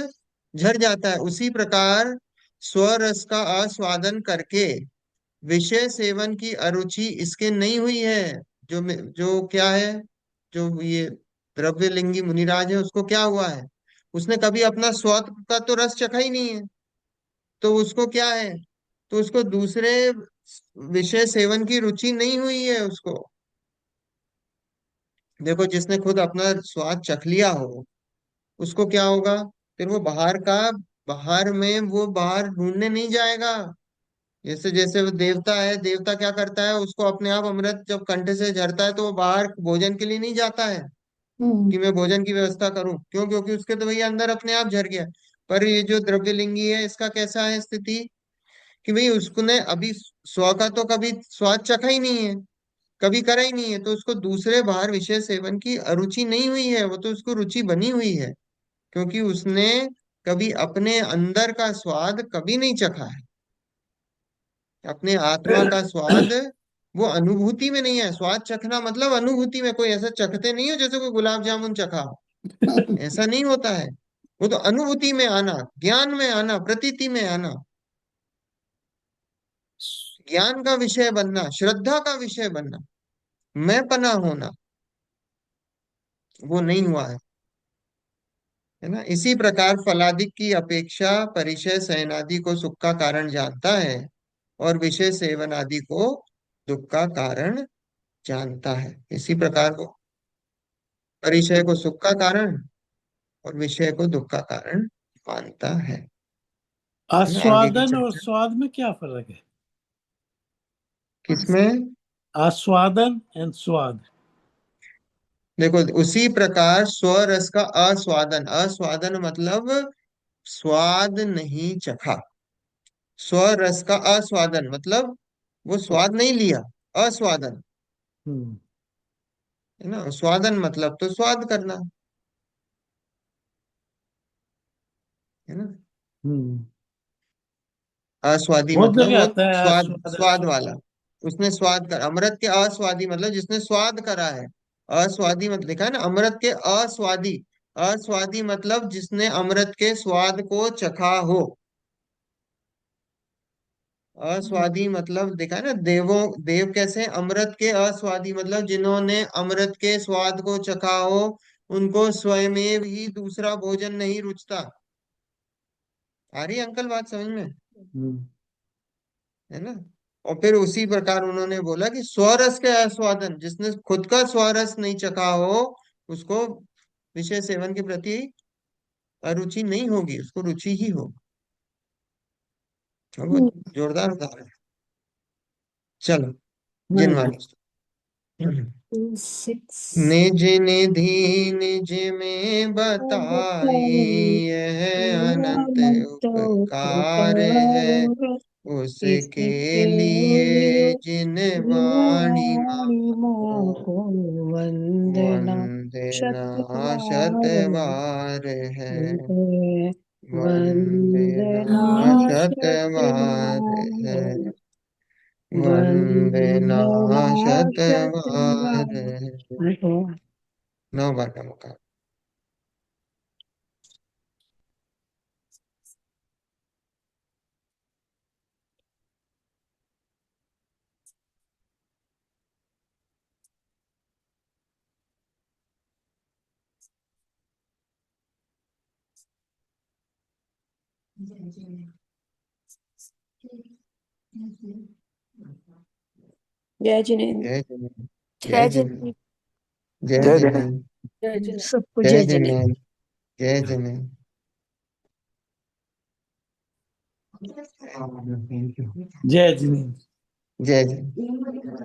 झर जाता है। उसी प्रकार स्वरस का आस्वादन करके विषय सेवन की अरुचि इसके नहीं हुई है। जो क्या है, जो ये द्रव्यलिंगी मुनिराज है, उसको क्या हुआ है, उसने कभी अपना स्वाद का तो रस चखा ही नहीं है। तो उसको क्या है, तो उसको दूसरे विषय सेवन की रुचि नहीं हुई है उसको। देखो, जिसने खुद अपना स्वाद चख लिया हो उसको क्या होगा? फिर वो बाहर में वो बाहर ढूंढने नहीं जाएगा। जैसे जैसे वो देवता है, देवता क्या करता है, उसको अपने आप अमृत जब कंठ से झरता है तो वो बाहर भोजन के लिए नहीं जाता है
हम्म
कि मैं भोजन की व्यवस्था करूं। क्यों? क्योंकि उसके तो भैया अंदर अपने आप झर गया। पर ये जो द्रव्यलिंगी है इसका कैसा है स्थिति, कि भाई उसने अभी स्व का तो कभी स्वाद चखा ही नहीं है, कभी करा ही नहीं है, तो उसको दूसरे बाहर विषय सेवन की अरुचि नहीं हुई है, वो तो उसको रुचि बनी हुई है। क्योंकि उसने कभी अपने अंदर का स्वाद कभी नहीं चखा है। अपने आत्मा का स्वाद वो अनुभूति में नहीं है। स्वाद चखना मतलब अनुभूति में, कोई ऐसा चखते नहीं हो जैसे कोई गुलाब जामुन चखा हो, ऐसा नहीं होता है। वो तो अनुभूति में आना, ज्ञान में आना, प्रतीति में आना, ज्ञान का विषय बनना, श्रद्धा का विषय बनना, मैं पना होना, वो नहीं हुआ है ना। इसी प्रकार फलादि की अपेक्षा परिचय शयनादि को सुख का कारण जानता है और विषय सेवन आदि को दुख का कारण जानता है। इसी प्रकार को परिचय को सुख का कारण और विषय को दुख का कारण मानता है ना। आगे की
आस्वादन और
चर्चा
स्वाद में क्या फर्क है?
किसमें?
आस्वादन एंड स्वाद।
देखो, उसी प्रकार स्वरस का आस्वादन, आस्वादन मतलब स्वाद नहीं चखा। स्वरस का आस्वादन मतलब वो स्वाद नहीं लिया, आस्वादन
हम्म।
है ना। स्वादन मतलब तो स्वाद करना, है ना।
हम्म।
आस्वादी
बहुत
मतलब
जगह
वो
आता है
स्वाद,
आस्वाद
स्वाद वाला। उसने स्वाद कर, अमृत के आस्वादी मतलब जिसने स्वाद करा है। आस्वादी मतलब लिखा है ना, अमृत के आस्वादी। आस्वादी मतलब जिसने अमृत के स्वाद को चखा हो। आस्वादी मतलब देखा है ना, देवों देव कैसे हैं? अमृत के आस्वादी मतलब जिन्होंने अमृत के स्वाद को चखा हो, उनको स्वयमेव ही दूसरा भोजन नहीं रुचता। आ रही है अंकल बात समझ में?
हम्म।
है ना। और फिर उसी प्रकार उन्होंने बोला कि स्वरस के आस्वादन, जिसने खुद का स्वरस नहीं चखा हो उसको विषय सेवन के प्रति अरुचि नहीं होगी, उसको रुचि ही होगी। और वो जोरदार उदाहरण है। चलो, जिन
नहीं।
वाले
सिक्स
निज निधि निज में बताई, यह अनंत
अनंत
उपकार है
उपकार
उसके
इसके
लिए
लिए
जिन वाणी माँ
वाणी
को
माँ को वंदना
वंदना
शतवार
शतवार है।
है वंदना
वंदना शतवार है।
शतवार
वंदना
वंदना
शतवार
शतवार
है।
है।
9 बार का मुकाबला।
जय जिनेन्द्र।
जय जिनेन्द्र। जय
जय
जिनेन्द्र।
जिनेन्द्र।
जय
जय जिनेन्द्र।
जिनेन्द्र।
जय जिनेन्द्र।
सबको
जय
जय जने।
जिनेन्द्र। जय जिनेन्द्र।
जय जिनेन्द्र।
जय जिनेन्द्र।